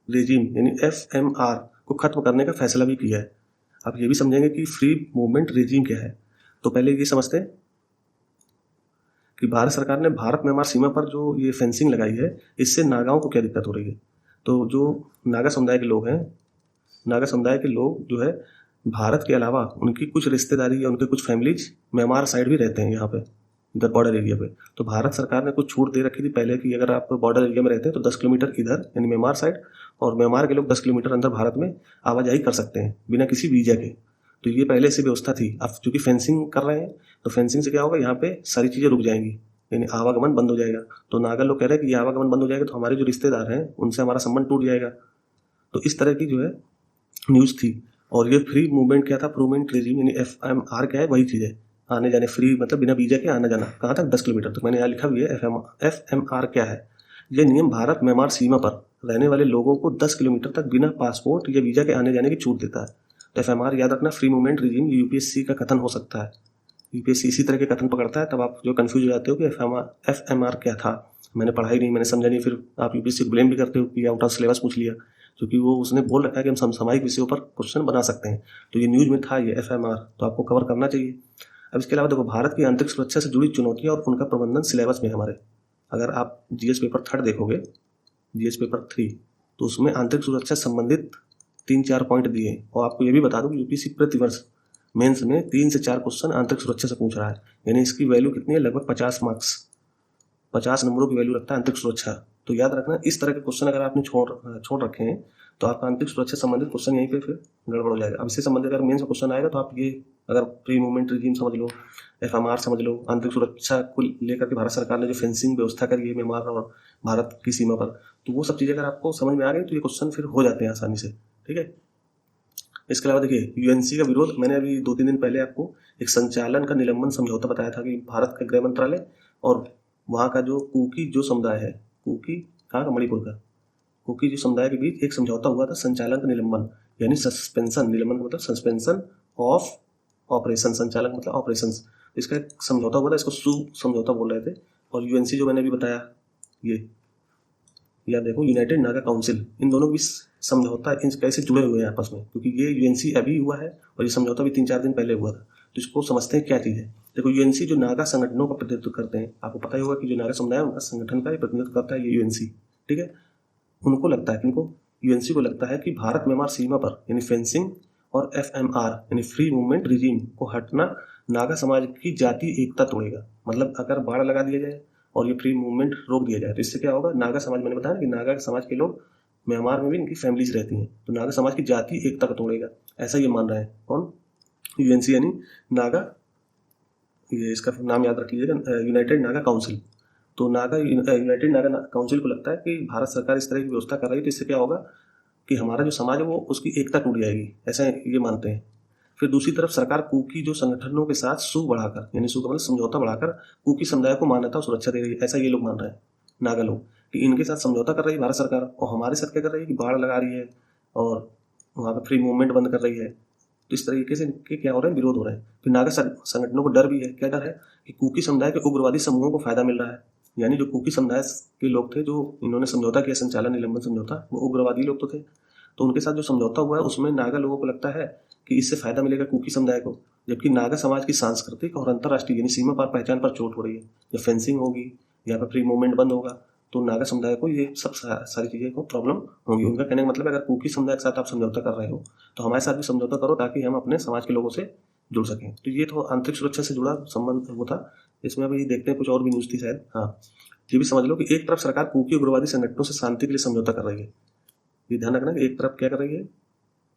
रेजिम यानी FMR को खत्म करने का फैसला भी किया है। अब ये भी समझेंगे कि फ्री मूवमेंट रेजिम क्या है। तो पहले ये समझते हैं कि भारत सरकार ने भारत म्यांमार सीमा पर जो ये फेंसिंग लगाई है, इससे नागाओं को क्या दिक्कत हो रही है। तो जो नागा समुदाय के लोग हैं, नागा समुदाय के लोग जो है भारत के अलावा उनकी कुछ रिश्तेदारी या उनके कुछ फैमिलीज म्यांमार साइड भी रहते हैं यहाँ पे, इधर बॉर्डर एरिया पे। तो भारत सरकार ने कुछ छूट दे रखी थी पहले कि अगर आप बॉर्डर एरिया में रहते हैं तो 10 किलोमीटर इधर यानी म्यांमार साइड, और म्यांमार के लोग 10 किलोमीटर अंदर भारत में आवाजाही कर सकते हैं बिना किसी वीज़ा के। तो ये पहले से व्यवस्था थी। अब चूंकि फेंसिंग कर रहे हैं तो फेंसिंग से क्या होगा, यहाँ पे सारी चीज़ें रुक जाएंगी, यानी आवागमन बंद हो जाएगा। तो नागा लोग कह रहे हैं कि ये आवागमन बंद हो जाएगा तो हमारे जो रिश्तेदार हैं उनसे हमारा संबंध टूट जाएगा। तो इस तरह की जो है न्यूज़ थी। और ये फ्री मूवमेंट क्या था, प्रूवमेंट रिजीम यानी FMR क्या है, वही चीज़ है, आने जाने फ्री मतलब बिना वीज़ा के आना जाना। कहाँ तक, 10 किलोमीटर तक। मैंने यहाँ लिखा भी है FMR क्या है। ये नियम भारत म्यांमार सीमा पर रहने वाले लोगों को 10 किलोमीटर तक बिना पासपोर्ट या वीज़ा के आने जाने की छूट देता है। तो FMR याद रखना, फ्री मूवमेंट रिजीम। UPSC का कथन हो सकता है, UPSC इसी तरह के कथन पकड़ता है, तब आप जो कन्फ्यूज हो जाते हो कि FMR क्या था, मैंने पढ़ाई नहीं, मैंने समझा नहीं, फिर आप UPSC को ब्लेम भी करते हो कि आउट ऑफ सिलेबस पूछ लिया, क्योंकि वो उसने बोल रखा है कि हम समसामयिक विषयों पर क्वेश्चन बना सकते हैं। तो ये न्यूज़ में था ये FMR, तो आपको कवर करना चाहिए। अब इसके अलावा देखो, भारत की आंतरिक सुरक्षा से जुड़ी चुनौतियां और उनका प्रबंधन सिलेबस में हमारे, अगर आप GS पेपर 3 देखोगे, GS पेपर 3, तो उसमें आंतरिक सुरक्षा से संबंधित 3-4 पॉइंट दिए हैं। और आपको ये भी बता दूं कि UPSC प्रतिवर्ष मेंस में 3 से 4 क्वेश्चन आंतरिक सुरक्षा से पूछ रहा है, यानी इसकी वैल्यू कितनी है, लगभग 50 मार्क्स, 50 नंबरों की वैल्यू रखता है आंतरिक सुरक्षा। तो याद रखना, इस तरह के क्वेश्चन अगर आपने छोड़ रखे हैं तो आपका आंतरिक सुरक्षा से संबंधित क्वेश्चन यहीं पे फिर गड़बड़ हो जाएगा। अब इससे संबंधित अगर मेन से क्वेश्चन आएगा तो आप ये, अगर प्री मूवमेंट रिजीम समझ लो, FMR समझ लो, आंतरिक सुरक्षा को लेकर के भारत सरकार ने जो फेंसिंग व्यवस्था करी है म्यांमार और भारत की सीमा पर, तो वो सब चीज़ें अगर आपको समझ में आ गई तो ये क्वेश्चन फिर हो जाते हैं आसानी से। ठीक है। इसके अलावा देखिए, UNC का विरोध, मैंने अभी 2-3 दिन पहले आपको एक संचालन का निलंबन समझौता बताया था कि भारत का गृह मंत्रालय और वहाँ का जो कुकी जो समुदाय है, कुकी कहाँ का, मणिपुर का, कुकी जो समुदाय के बीच एक समझौता हुआ था, संचालन का निलंबन, यानी सस्पेंशन, निलंबन का मतलब सस्पेंशन ऑफ ऑपरेशन, संचालन मतलब ऑपरेशन। इसका एक समझौता हुआ था, इसको समझौता बोल रहे थे। और UNC जो मैंने अभी बताया, ये या देखो यूनाइटेड नागा काउंसिल, इन दोनों के समझौता इन कैसे जुड़े हुए हैं आपस में, क्योंकि ये UNC अभी हुआ है और ये समझौता भी 3-4 दिन पहले हुआ था। तो इसको समझते हैं क्या चीज़ है। देखो, UNC जो नागा संगठनों का प्रतिनिधित्व करते हैं, आपको पता ही होगा कि जो नागा समुदाय है उनका संगठन का प्रतिनिधित्व करता है ये UNC। ठीक है। उनको लगता है, किनको, UNC को लगता है कि भारत म्यांमार सीमा पर यानी फेंसिंग और FMR यानी फ्री मूवमेंट रिजीम को हटना नागा समाज की जातीय एकता तोड़ेगा। मतलब अगर बाड़ लगा दिया जाए और ये फ्री मूवमेंट रोक दिया जाए तो इससे क्या होगा, नागा समाज, मैंने बताया कि नागा समाज के लोग म्यांमार में भी इनकी फैमिलीज रहती हैं, तो नागा समाज की जातीय एकता को तोड़ेगा, ऐसा ये मान रहे हैं। कौन, UNC यानी नागा, ये इसका नाम याद रख लीजिएगा, यूनाइटेड नागा काउंसिल। तो यूनाइटेड नागा काउंसिल को लगता है कि भारत सरकार इस तरह की व्यवस्था कर रही है तो इससे क्या होगा कि हमारा जो समाज है वो उसकी एकता टूट जाएगी, ऐसा ये मानते हैं। फिर दूसरी तरफ सरकार कुकी जो संगठनों के साथ सू बढ़ाकर, यानी सू का मतलब समझौता बढ़ाकर कुकी समुदाय को मान्यता और सुरक्षा दे रही है, ऐसा ये लोग मान रहे हैं, नागा लोग, कि इनके साथ समझौता कर रही है भारत सरकार, और हमारे साथ क्या कर रही है कि बाढ़ लगा रही है और वहाँ पर फ्री मूवमेंट बंद कर रही है। तो इस तरीके से इनके क्या हो रहे हैं, विरोध हो रहे हैं। फिर नागा संगठनों को डर भी है, क्या डर है कि कुकी समुदाय के उग्रवादी समूहों को फायदा मिल रहा है। यानी जो कुकी समुदाय के लोग थे जो इन्होंने समझौता किया, संचालन निलंबन समझौता, वो उग्रवादी लोग तो थे, तो उनके साथ जो समझौता हुआ है उसमें नागा लोगों को लगता है कि इससे फायदा मिलेगा कुकी समुदाय को, जबकि नागा समाज की सांस्कृतिक और अंतर्राष्ट्रीय यानी सीमा पार पहचान पर चोट हो रही है। जब फेंसिंग होगी, यहाँ पर फ्री मूवमेंट बंद होगा, तो नागा समुदाय को ये सब सारी चीज़ें को प्रॉब्लम होंगी। उनका कहने का मतलब है, अगर कुकी समुदाय के साथ आप समझौता कर रहे हो तो हमारे साथ भी समझौता करो ताकि हम अपने समाज के लोगों से जुड़ सकें। तो ये तो आंतरिक सुरक्षा से जुड़ा संबंध वो था। इसमें अभी देखते हैं कुछ और भी न्यूज़ थी शायद। हाँ, ये भी समझ लो कि एक तरफ सरकार कुकी उग्रवादी संगठनों से शांति के लिए समझौता कर रही है, ये ध्यान रखना कि एक तरफ क्या कर रही है,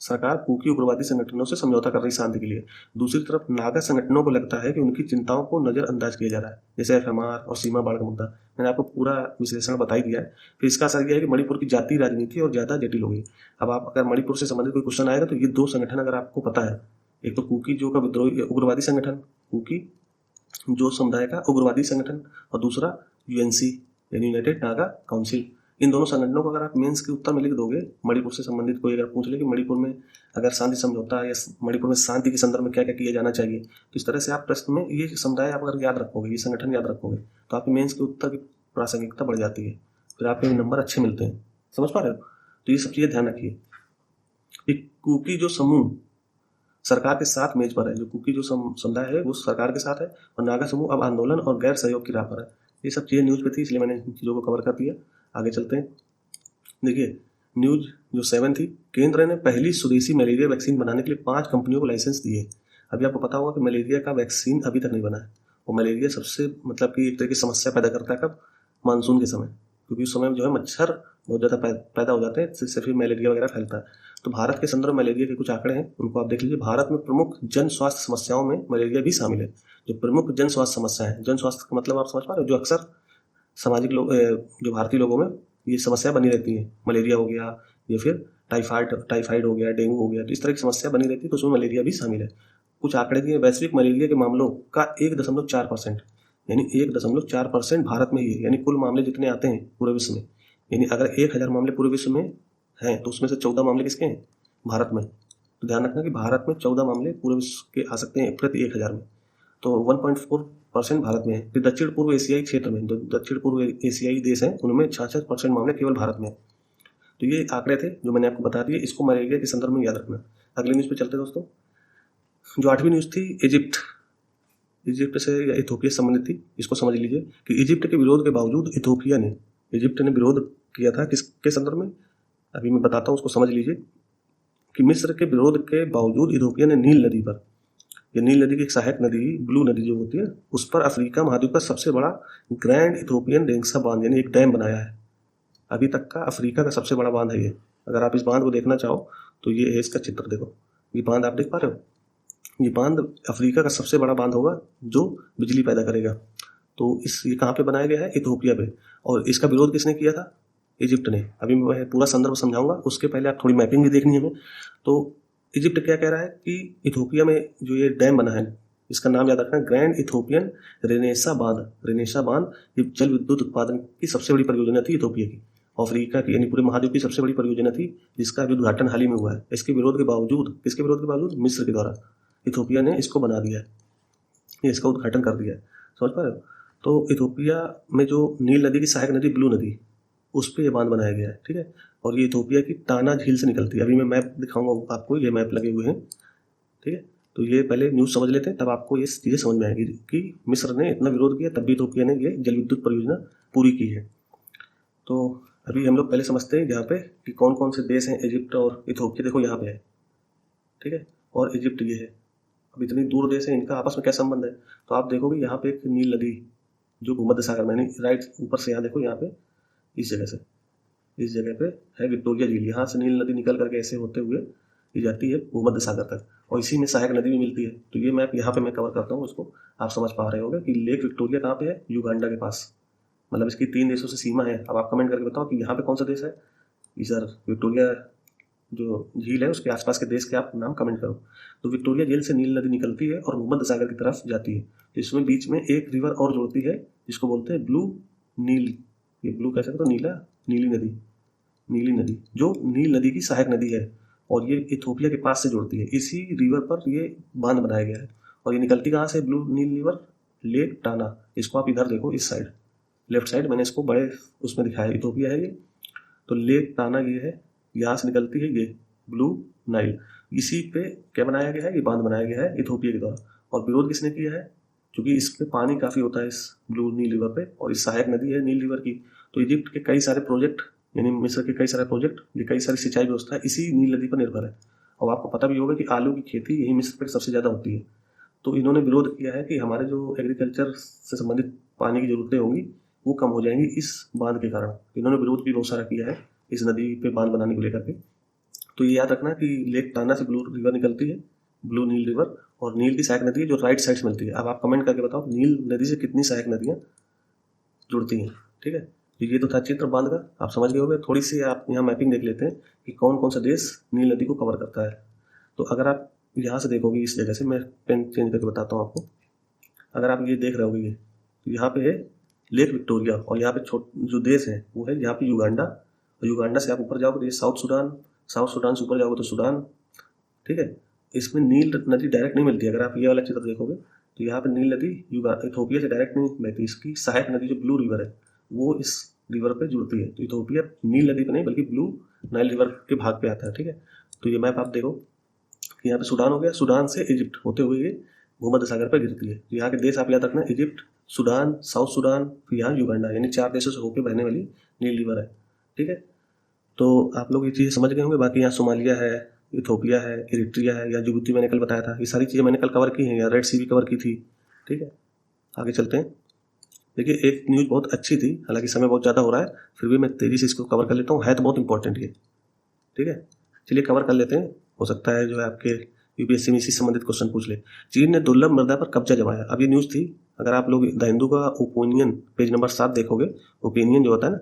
सरकार कुकी उग्रवादी संगठनों से समझौता कर रही शांति के लिए, दूसरी तरफ नागा संगठनों को लगता है कि उनकी चिंताओं को नज़रअंदाज किया जा रहा है, जैसे FMR और सीमा बाढ़ का मुद्दा। मैंने आपको पूरा विश्लेषण बता ही दिया है। फिर इसका असर यह है कि मणिपुर की जातीय राजनीति और ज़्यादा जटिल होगी। अब आप अगर मणिपुर से संबंधित कोई क्वेश्चन आएगा तो ये 2 संगठन अगर आपको पता है, एक तो कुकी जो का विद्रोही उग्रवादी संगठन, कुकी जो समुदाय का उग्रवादी संगठन, और दूसरा UNC यानी यूनाइटेड नागा काउंसिल। इन दोनों संगठनों को अगर आप मेंस के उत्तर में लिख दोगे, मणिपुर से संबंधित कोई अगर पूछ ले कि मणिपुर में अगर शांति समझौता या मणिपुर में शांति के संदर्भ में क्या क्या किया जाना चाहिए, तो इस तरह से आप प्रश्न में ये समुदाय आप अगर याद रखोगे, ये संगठन याद रखोगे, तो आपके मेंस के उत्तर की प्रासंगिकता बढ़ जाती है, फिर आपके नंबर अच्छे मिलते हैं। समझ पा रहे हो? तो ये सब चीज़ें ध्यान रखिए। कुकी जो समूह सरकार के साथ मेज पर है, जो कुकी जो समुदाय है वो सरकार के साथ है, और नागा समूह अब आंदोलन और गैर सहयोग की राह पर है। ये सब चीज़ें न्यूज़ पे थी, इसलिए मैंने चीज़ों को कवर कर दिया। आगे चलते हैं। देखिए, न्यूज जो 7 थी, केंद्र ने पहली स्वदेशी मलेरिया वैक्सीन बनाने के लिए 5 कंपनियों को लाइसेंस दिए। अभी आपको पता होगा कि मलेरिया का वैक्सीन अभी तक नहीं बना है, और मलेरिया सबसे मतलब कि एक तरह की समस्या पैदा करता है कब? मानसून के समय, क्योंकि उस समय जो है मच्छर बहुत ज़्यादा पैदा हो जाते हैं, जिससे फिर मलेरिया वगैरह फैलता है। तो भारत के संदर्भ में मलेरिया के कुछ आंकड़े हैं, उनको आप देख लीजिए। भारत में प्रमुख जन स्वास्थ्य समस्याओं में मलेरिया भी शामिल है। जो प्रमुख जन स्वास्थ्य समस्या है, जन स्वास्थ्य का मतलब आप समझ पा रहे हो, जो अक्सर सामाजिक लोग जो भारतीय लोगों में ये समस्या बनी रहती है, मलेरिया हो गया या फिर टाइफाइड हो गया, डेंगू हो गया, तो इस तरह की समस्या बनी रहती है, तो उसमें मलेरिया भी शामिल है। कुछ आंकड़े दिए, वैश्विक मलेरिया के मामलों का 1.4%, यानी 1.4% भारत में ही है। यानी कुल मामले जितने आते हैं पूरे विश्व में, यानी अगर 1000 मामले पूरे विश्व में हैं तो उसमें से 14 मामले किसके हैं? भारत में। तो ध्यान रखना कि भारत में 14 मामले पूरे विश्व के आ सकते हैं प्रति 1000 में, तो 1.4% भारत में है। फिर दक्षिण पूर्व एशियाई क्षेत्र में, जो दक्षिण पूर्व एशियाई देश हैं, उनमें 66% मामले केवल भारत में है। तो ये आंकड़े थे जो मैंने आपको बता दिए, इसको मलेरिया के संदर्भ में याद रखना। अगली न्यूज़ पे चलते हैं दोस्तों। जो 8वीं न्यूज़ थी, इजिप्ट से या इथोपिया से संबंधित थी। इसको समझ लीजिए कि इजिप्ट के विरोध के बावजूद इजिप्ट ने विरोध किया था किसके संदर्भ में? अभी मैं बताता हूँ, उसको समझ लीजिए कि मिस्र के विरोध के बावजूद इथोपिया ने नील नदी पर, ये नील नदी की एक सहायक नदी, ब्लू नदी जो होती है, उस पर अफ्रीका महाद्वीप का सबसे बड़ा ग्रैंड इथोपियन रेंगसा बांध यानी एक डैम बनाया है। अभी तक का अफ्रीका का सबसे बड़ा बांध है ये। अगर आप इस बांध को देखना चाहो तो ये है इसका चित्र, देखो ये बांध आप देख पा रहे हो। ये बांध अफ्रीका का सबसे बड़ा बांध होगा जो बिजली पैदा करेगा। तो ये कहाँ पे बनाया गया है? इथोपिया पे। और इसका विरोध किसने किया था? इजिप्ट ने। अभी मैं पूरा संदर्भ समझाऊंगा, उसके पहले आप थोड़ी मैपिंग भी देखनी है हमें। तो इजिप्ट क्या कह रहा है कि इथोपिया में जो ये डैम बना है, इसका नाम याद रखना, ग्रैंड इथोपियन रेनेसा बांध ये जल विद्युत उत्पादन की सबसे बड़ी परियोजना थी इथोपिया की, अफ्रीका की यानी पूरे महाद्वीप की सबसे बड़ी परियोजना थी, जिसका अभी उद्घाटन हाल ही में हुआ है। इसके विरोध के बावजूद, किसके विरोध के बावजूद? मिस्र के द्वारा इथोपिया ने इसको बना दिया है, इसका उद्घाटन कर दिया है। समझ पा रहे हो? तो इथोपिया में जो नील नदी की सहायक नदी ब्लू नदी, उस पर यह बांध बनाया गया है, ठीक है। और ये इथोपिया की टाना झील से निकलती है। अभी मैं मैप दिखाऊंगा आपको, ये मैप लगे हुए हैं, ठीक है। तो ये पहले न्यूज़ समझ लेते हैं, तब आपको ये चीज़ें समझ में आएगी कि मिस्र ने इतना विरोध किया तब भी इथोपिया ने ये जल विद्युत परियोजना पूरी की है। तो अभी हम लोग पहले समझते हैं यहाँ पे कि कौन कौन से देश हैं। इजिप्ट और इथोपिया देखो यहाँ पे है, ठीक है, और इजिप्ट ये है। अब इतनी दूर देश है, इनका आपस में क्या संबंध है? तो आप देखोगे यहाँ पे एक नील नदी जो भूमध्य सागर में, राइट ऊपर से यहाँ देखो, यहाँ पे इस जगह पे है विक्टोरिया झील। यहाँ से नील नदी निकल करके ऐसे होते हुए ये जाती है भूमध्य सागर तक, और इसी में सहायक नदी भी मिलती है। तो ये मैप यहाँ पे मैं कवर करता हूँ, उसको आप समझ पा रहे होंगे कि लेक विक्टोरिया कहाँ पे है? युगांडा के पास। मतलब इसकी 3 देशों से सीमा है। अब आप कमेंट करके बताओ कि यहाँ पे कौन सा देश है? सर विक्टोरिया जो झील है उसके आसपास के देश के आप नाम कमेंट करो। तो विक्टोरिया झील से नील नदी निकलती है और भूमध्य सागर की तरफ जाती है। तो इसमें बीच में एक रिवर और जोड़ती है जिसको बोलते हैं ब्लू नील, ये ब्लू कह सकते हो, नीली नदी जो नील नदी की सहायक नदी है, और ये इथोपिया के पास से जोड़ती है। इसी रिवर पर ये बांध बनाया गया है। और ये निकलती कहाँ से? ब्लू नील रिवर, लेक टाना। इसको आप इधर देखो, इस साइड लेफ्ट साइड मैंने इसको बड़े उसमें दिखाया, इथोपिया है ये। तो लेक टाना ये है, यहाँ से निकलती है ये ब्लू नाइल। इसी पे क्या बनाया गया है? ये बांध बनाया गया है इथोपिया के द्वारा। और विरोध किसने किया है? क्योंकि इसके पानी काफ़ी होता है इस ब्लू नील रिवर पे, और इस सहायक नदी है नील रिवर की। तो इजिप्ट के कई सारे प्रोजेक्ट, यानी मिस्र के कई सारे प्रोजेक्ट, ये कई सारी सिंचाई व्यवस्था इसी नील नदी पर निर्भर है। और आपको पता भी होगा कि आलू की खेती यही मिस्र पर सबसे ज़्यादा होती है। तो इन्होंने विरोध किया है कि हमारे जो एग्रीकल्चर से संबंधित पानी की जरूरतें होंगी वो कम हो जाएंगी इस बांध के कारण। इन्होंने विरोध भी बहुत सारा किया है इस नदी पे बांध बनाने को लेकर के। तो ये याद रखना कि लेक टाना से ब्लू रिवर निकलती है, ब्लू नील रिवर, और नील की सहायक नदी है जो राइट साइड से मिलती है। अब आप कमेंट करके बताओ नील नदी से कितनी सहायक नदियाँ जुड़ती हैं, ठीक है। तो ये तो था चित्र बांध का, आप समझ गए होंगे। थोड़ी सी आप यहाँ मैपिंग देख लेते हैं कि कौन कौन सा देश नील नदी को कवर करता है। तो अगर आप यहाँ से देखोगे, इस जगह से मैं पेन चेंज करके बताता हूँ आपको। अगर आप ये देख रहे होगे, तो यहाँ पे है लेक विक्टोरिया, और यहाँ पे जो देश है वो है यहाँ पे युगांडा। और युगांडा से आप ऊपर जाओगे तो ये साउथ सूडान से ऊपर जाओगे तो सूडान, ठीक है। इसमें नील नदी डायरेक्ट नहीं मिलती। अगर आप ये वाला चित्र देखोगे तो यहाँ पे नील नदी इथोपिया से डायरेक्ट नहीं बहती। इसकी सहायक नदी जो ब्लू रिवर है वो इस रिवर पे जुड़ती है। तो इथोपिया नील नदी पे नहीं बल्कि ब्लू नाइल रिवर के भाग पे आता है, ठीक है। तो ये मैप आप देखो कि यहाँ पे सूडान हो गया, सूडान से इजिप्ट होते हुए ये भूमध्य सागर पर गिरती है। यहाँ के देश आप याद रखना, इजिप्ट, सूडान, साउथ सूडान, फिर यहाँ युगांडा, यानी 4 देशों से होकर बहने वाली नील रिवर है, ठीक है। तो आप लोग ये चीज़ें समझ गए होंगे। बाकी यहाँ सोमालिया है, इथोपिया है, इरिट्रिया है, या जिबूती मैंने कल बताया था, ये सारी चीज़ें मैंने कल कवर की हैं, या रेड सी भी कवर की थी। ठीक है, आगे चलते हैं। देखिए, एक न्यूज़ बहुत अच्छी थी, हालांकि समय बहुत ज़्यादा हो रहा है, फिर भी मैं तेज़ी से इसको कवर कर लेता हूँ, है तो बहुत इंपॉर्टेंट ये। ठीक है, चलिए कवर कर लेते हैं। हो सकता है जो है आपके यूपीएससी में इसी संबंधित क्वेश्चन पूछ ले। चीन ने दुर्लभ मृदा पर कब्जा जमाया। अब ये न्यूज़ थी, अगर आप लोग द हिंदू का ओपिनियन पेज नंबर 7 देखोगे, ओपिनियन जो होता है ना,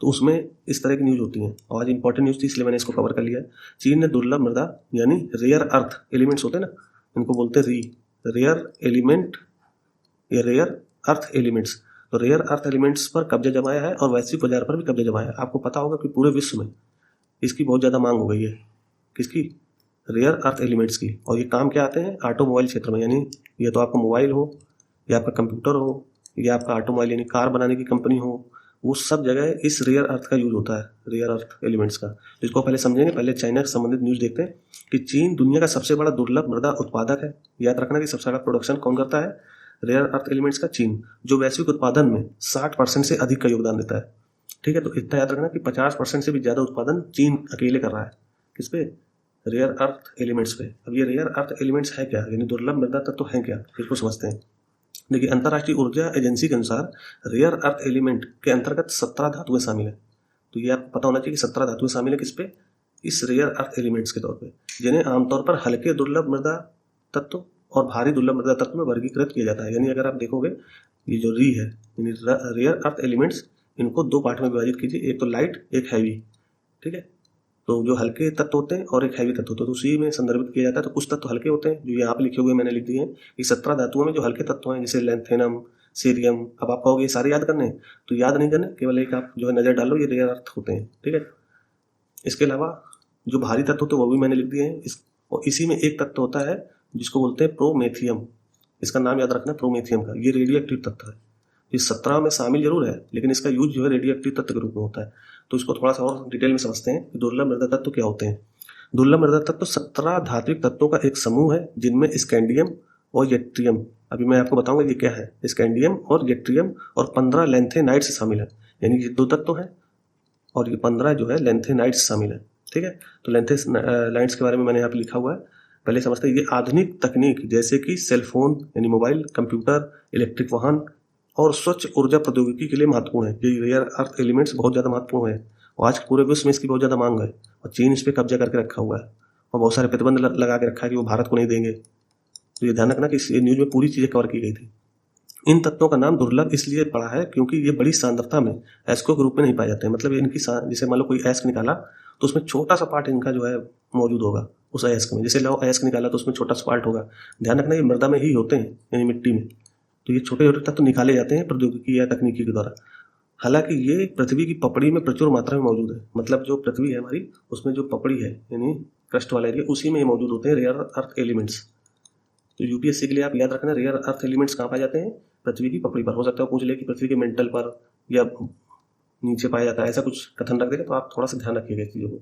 तो उसमें इस तरह की न्यूज़ होती हैं। और आज इंपॉर्टेंट न्यूज़ थी, इसलिए मैंने इसको कवर कर लिया है। चीन ने दुर्लभ मृदा यानी रेयर अर्थ एलिमेंट्स होते हैं ना, इनको बोलते हैं रेयर एलिमेंट या रेयर अर्थ एलिमेंट्स। तो रेयर अर्थ एलिमेंट्स पर कब्जा जमाया है और वैश्विक बाजार पर भी कब्जा जमाया है। आपको पता होगा कि पूरे विश्व में इसकी बहुत ज़्यादा मांग हो गई है। किसकी? रेयर अर्थ एलिमेंट्स की। और ये काम क्या आते हैं? ऑटोमोबाइल क्षेत्र में, यानी या तो आपका मोबाइल हो, या आपका कंप्यूटर हो, या आपका ऑटोमोबाइल यानी कार बनाने की कंपनी हो, वो सब जगह इस रेयर अर्थ का यूज होता है, रेयर अर्थ एलिमेंट्स का। तो इसको पहले समझेंगे। पहले चाइना से संबंधित न्यूज़ देखते हैं कि चीन दुनिया का सबसे बड़ा दुर्लभ मृदा उत्पादक है। याद रखना कि सबसे बड़ा प्रोडक्शन कौन करता है? रेयर अर्थ एलिमेंट्स का चीन, जो वैश्विक उत्पादन में 60% से अधिक का योगदान देता है। ठीक है, तो इतना याद रखना कि 50% से भी ज़्यादा उत्पादन चीन अकेले कर रहा है। किस पे? रेयर अर्थ एलिमेंट्स पे। अब ये रेयर अर्थ एलिमेंट्स है क्या, यानी दुर्लभ मृदा तत्व है क्या, इसको समझते हैं। देखिए, अंतर्राष्ट्रीय ऊर्जा एजेंसी के अनुसार रेयर अर्थ एलिमेंट के अंतर्गत 17 धातुएं शामिल है। तो ये आपको पता होना चाहिए कि 17 धातुएं शामिल है किस पे? इस रेयर अर्थ एलिमेंट्स के तौर पे, जिन्हें आमतौर पर हल्के दुर्लभ मृदा तत्व और भारी दुर्लभ मृदा तत्व में वर्गीकृत किया जाता है। यानी अगर आप देखोगे, ये जो री है यानी रेयर अर्थ एलिमेंट्स, इनको दो पार्ट में विभाजित कीजिए, एक तो लाइट, एक हैवी। ठीक है, तो जो हल्के तत्व होते हैं और एक हैवी तत्व होते हैं, तो उसी में संदर्भित किया जाता है। तो कुछ तत्व हल्के होते हैं, जो यहाँ पे लिखे हुए मैंने लिख दिए हैं कि 17 धातुओं में जो हल्के तत्व हैं, जैसे लैंथेनम, सीरियम। अब आप कहोगे ये सारे याद करने हैं, तो याद नहीं करने, केवल एक आप जो है नज़र डालो, ये रेयर अर्थ होते हैं। ठीक है, इसके अलावा जो भारी तत्व होते हैं वो भी मैंने लिख दिए हैं। और इसी में एक तत्व होता है जिसको बोलते हैं प्रोमेथियम। इसका नाम याद रखना, प्रोमेथियम का। ये रेडियो एक्टिव तत्व है। ये 17 में शामिल जरूर है, लेकिन इसका यूज जो है रेडियो एक्टिव तत्व के रूप में होता है। तो इसको थोड़ा सा और डिटेल में समझते हैं कि दुर्लभ मृदा तत्व क्या होते हैं। दुर्लभ मृदा तत्व 17 धात्विक तत्वों का एक समूह है, जिनमें स्कैंडियम और येट्रियम, अभी मैं आपको बताऊंगा ये क्या है, स्कैंडियम और येट्रियम, और 15 लैंथेनाइट्स शामिल है। यानी ये 2 तत्व हैं और ये 15 जो है लैंथेनाइट्स शामिल है। ठीक है, तो लैंथेनाइट्स के बारे में मैंने यहाँ पे लिखा हुआ है, पहले समझते हैं। ये आधुनिक तकनीक जैसे कि सेलफोन यानी मोबाइल, कंप्यूटर, इलेक्ट्रिक वाहन और स्वच्छ ऊर्जा प्रौद्योगिकी के लिए महत्वपूर्ण है। ये रेयर अर्थ एलिमेंट्स बहुत ज़्यादा महत्वपूर्ण है और आज पूरे विश्व में इसकी बहुत ज़्यादा मांग है। और चीन इस पर कब्जा करके रखा हुआ है और बहुत सारे प्रतिबंध लगा के रखा है कि वो भारत को नहीं देंगे। तो ये ध्यान रखना कि इस न्यूज़ में पूरी चीज़ें कवर की गई थी। इन तत्वों का नाम दुर्लभ इसलिए पड़ा है क्योंकि ये बड़ी सांद्रता में एस्को के रूप में नहीं पाए जाते हैं। मतलब इनकी जैसे मान लो कोई एस्क निकाला तो उसमें छोटा सा पार्ट इनका जो है मौजूद होगा उस एस्क में। जैसे लो एस्क निकाला तो उसमें छोटा सा पार्ट होगा। ध्यान रखना ये मृदा में ही होते हैं, यानी मिट्टी में। तो ये छोटे छोटे तत्व निकाले जाते हैं प्रौद्योगिकी या तकनीकी के द्वारा। हालांकि ये पृथ्वी की पपड़ी में प्रचुर मात्रा में मौजूद है। मतलब जो पृथ्वी है हमारी, उसमें जो पपड़ी है यानी क्रस्ट वाला एरिया, उसी में ये मौजूद होते हैं रेयर अर्थ एलिमेंट्स। तो यूपीएससी के लिए आप याद रखना, रेयर अर्थ एलिमेंट्स कहाँ पाए जाते हैं? पृथ्वी की पपड़ी पर। हो सकता है पूछ ले कि पृथ्वी के मेंटल पर या नीचे पाया जाता है, ऐसा कुछ कथन रख देगा, तो आप थोड़ा सा ध्यान रखिएगा इस चीज़ों को।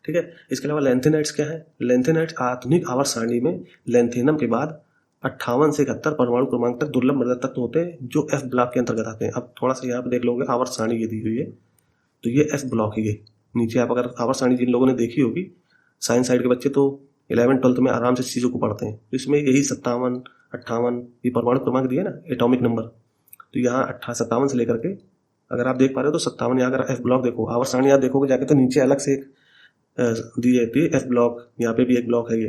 ठीक है, इसके अलावा लैंथेनाइट्स क्या है? लैंथेनाइट्स आधुनिक आवर्त सारणी में लैंथेनम के बाद 58 से 71 परमाणु क्रमांक तक दुर्लभ मृदा तत्व होते हैं, जो एफ ब्लॉक के अंतर्गत आते हैं। अब थोड़ा सा यहाँ पे देख लोगे, आवर्त सारणी ये दी हुई है, तो ये एफ ब्लॉक है। ये नीचे आप अगर आवर्त सारणी जिन लोगों ने देखी होगी, साइंस साइड के बच्चे तो 11th-12th में आराम से चीज़ों को पढ़ते हैं। तो इसमें यही 57, 58 ये परमाणु क्रमांक दिए ना, एटॉमिक नंबर। तो यहाँ 57 से लेकर के अगर आप देख पा रहे हो तो 57, यहाँ अगर एफ ब्लॉक देखो, आवर्त सारणी आप देखोगे जाके तो नीचे अलग से दी जाती है एफ ब्लॉक। यहाँ पे भी एक ब्लॉक है ये,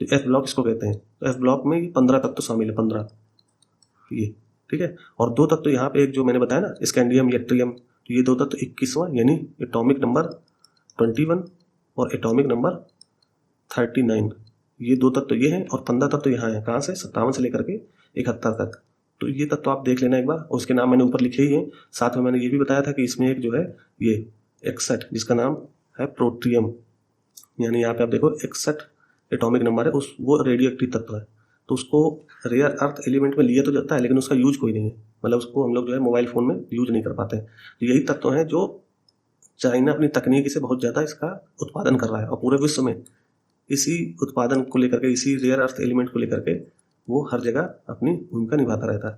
तो एफ ब्लॉक इसको कहते हैं। तो एफ ब्लॉक में 15 तत्व शामिल है, 15 ये। ठीक है, और 2 तत्व यहाँ पे, एक जो मैंने बताया ना स्कैंडियम, येट्रियम, तो ये 2 तत्व 21वां यानी एटॉमिक नंबर 21 और एटॉमिक नंबर 39, ये 2 तत्व ये हैं और 15 तत्व यहाँ हैं। कहाँ से? 57 से लेकर के 71 तक। तो ये तत्व आप देख लेना एक बार, और उसके नाम मैंने ऊपर लिखे ही हैं। साथ में मैंने ये भी बताया था कि इसमें एक जो है ये 61, जिसका नाम है प्रोट्रियम, यानी यहाँ पे आप देखो 61 एटॉमिक नंबर है, उस वो रेडियो एक्टिव तत्व है। तो उसको रेयर अर्थ एलिमेंट में लिया तो जाता है, लेकिन उसका यूज कोई नहीं है। मतलब उसको हम लोग जो है मोबाइल फ़ोन में यूज नहीं कर पाते हैं। तो यही तत्व हैं जो चाइना अपनी तकनीकी से बहुत ज़्यादा इसका उत्पादन कर रहा है, और पूरे विश्व में इसी उत्पादन को लेकर के, इसी रेयर अर्थ एलिमेंट को लेकर के वो हर जगह अपनी भूमिका निभाता रहता है।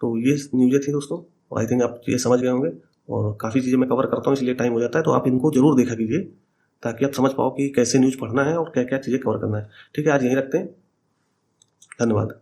तो ये न्यूज़ें थी दोस्तों, आई थिंक आप ये समझ गए होंगे। और काफ़ी चीज़ें मैं कवर करता हूँ इसलिए टाइम हो जाता है, तो आप इनको जरूर देखा कीजिए। ताकि आप समझ पाओ कि कैसे न्यूज़ पढ़ना है और क्या क्या चीज़ें कवर करना है। ठीक है, आज यहीं रखते हैं। धन्यवाद।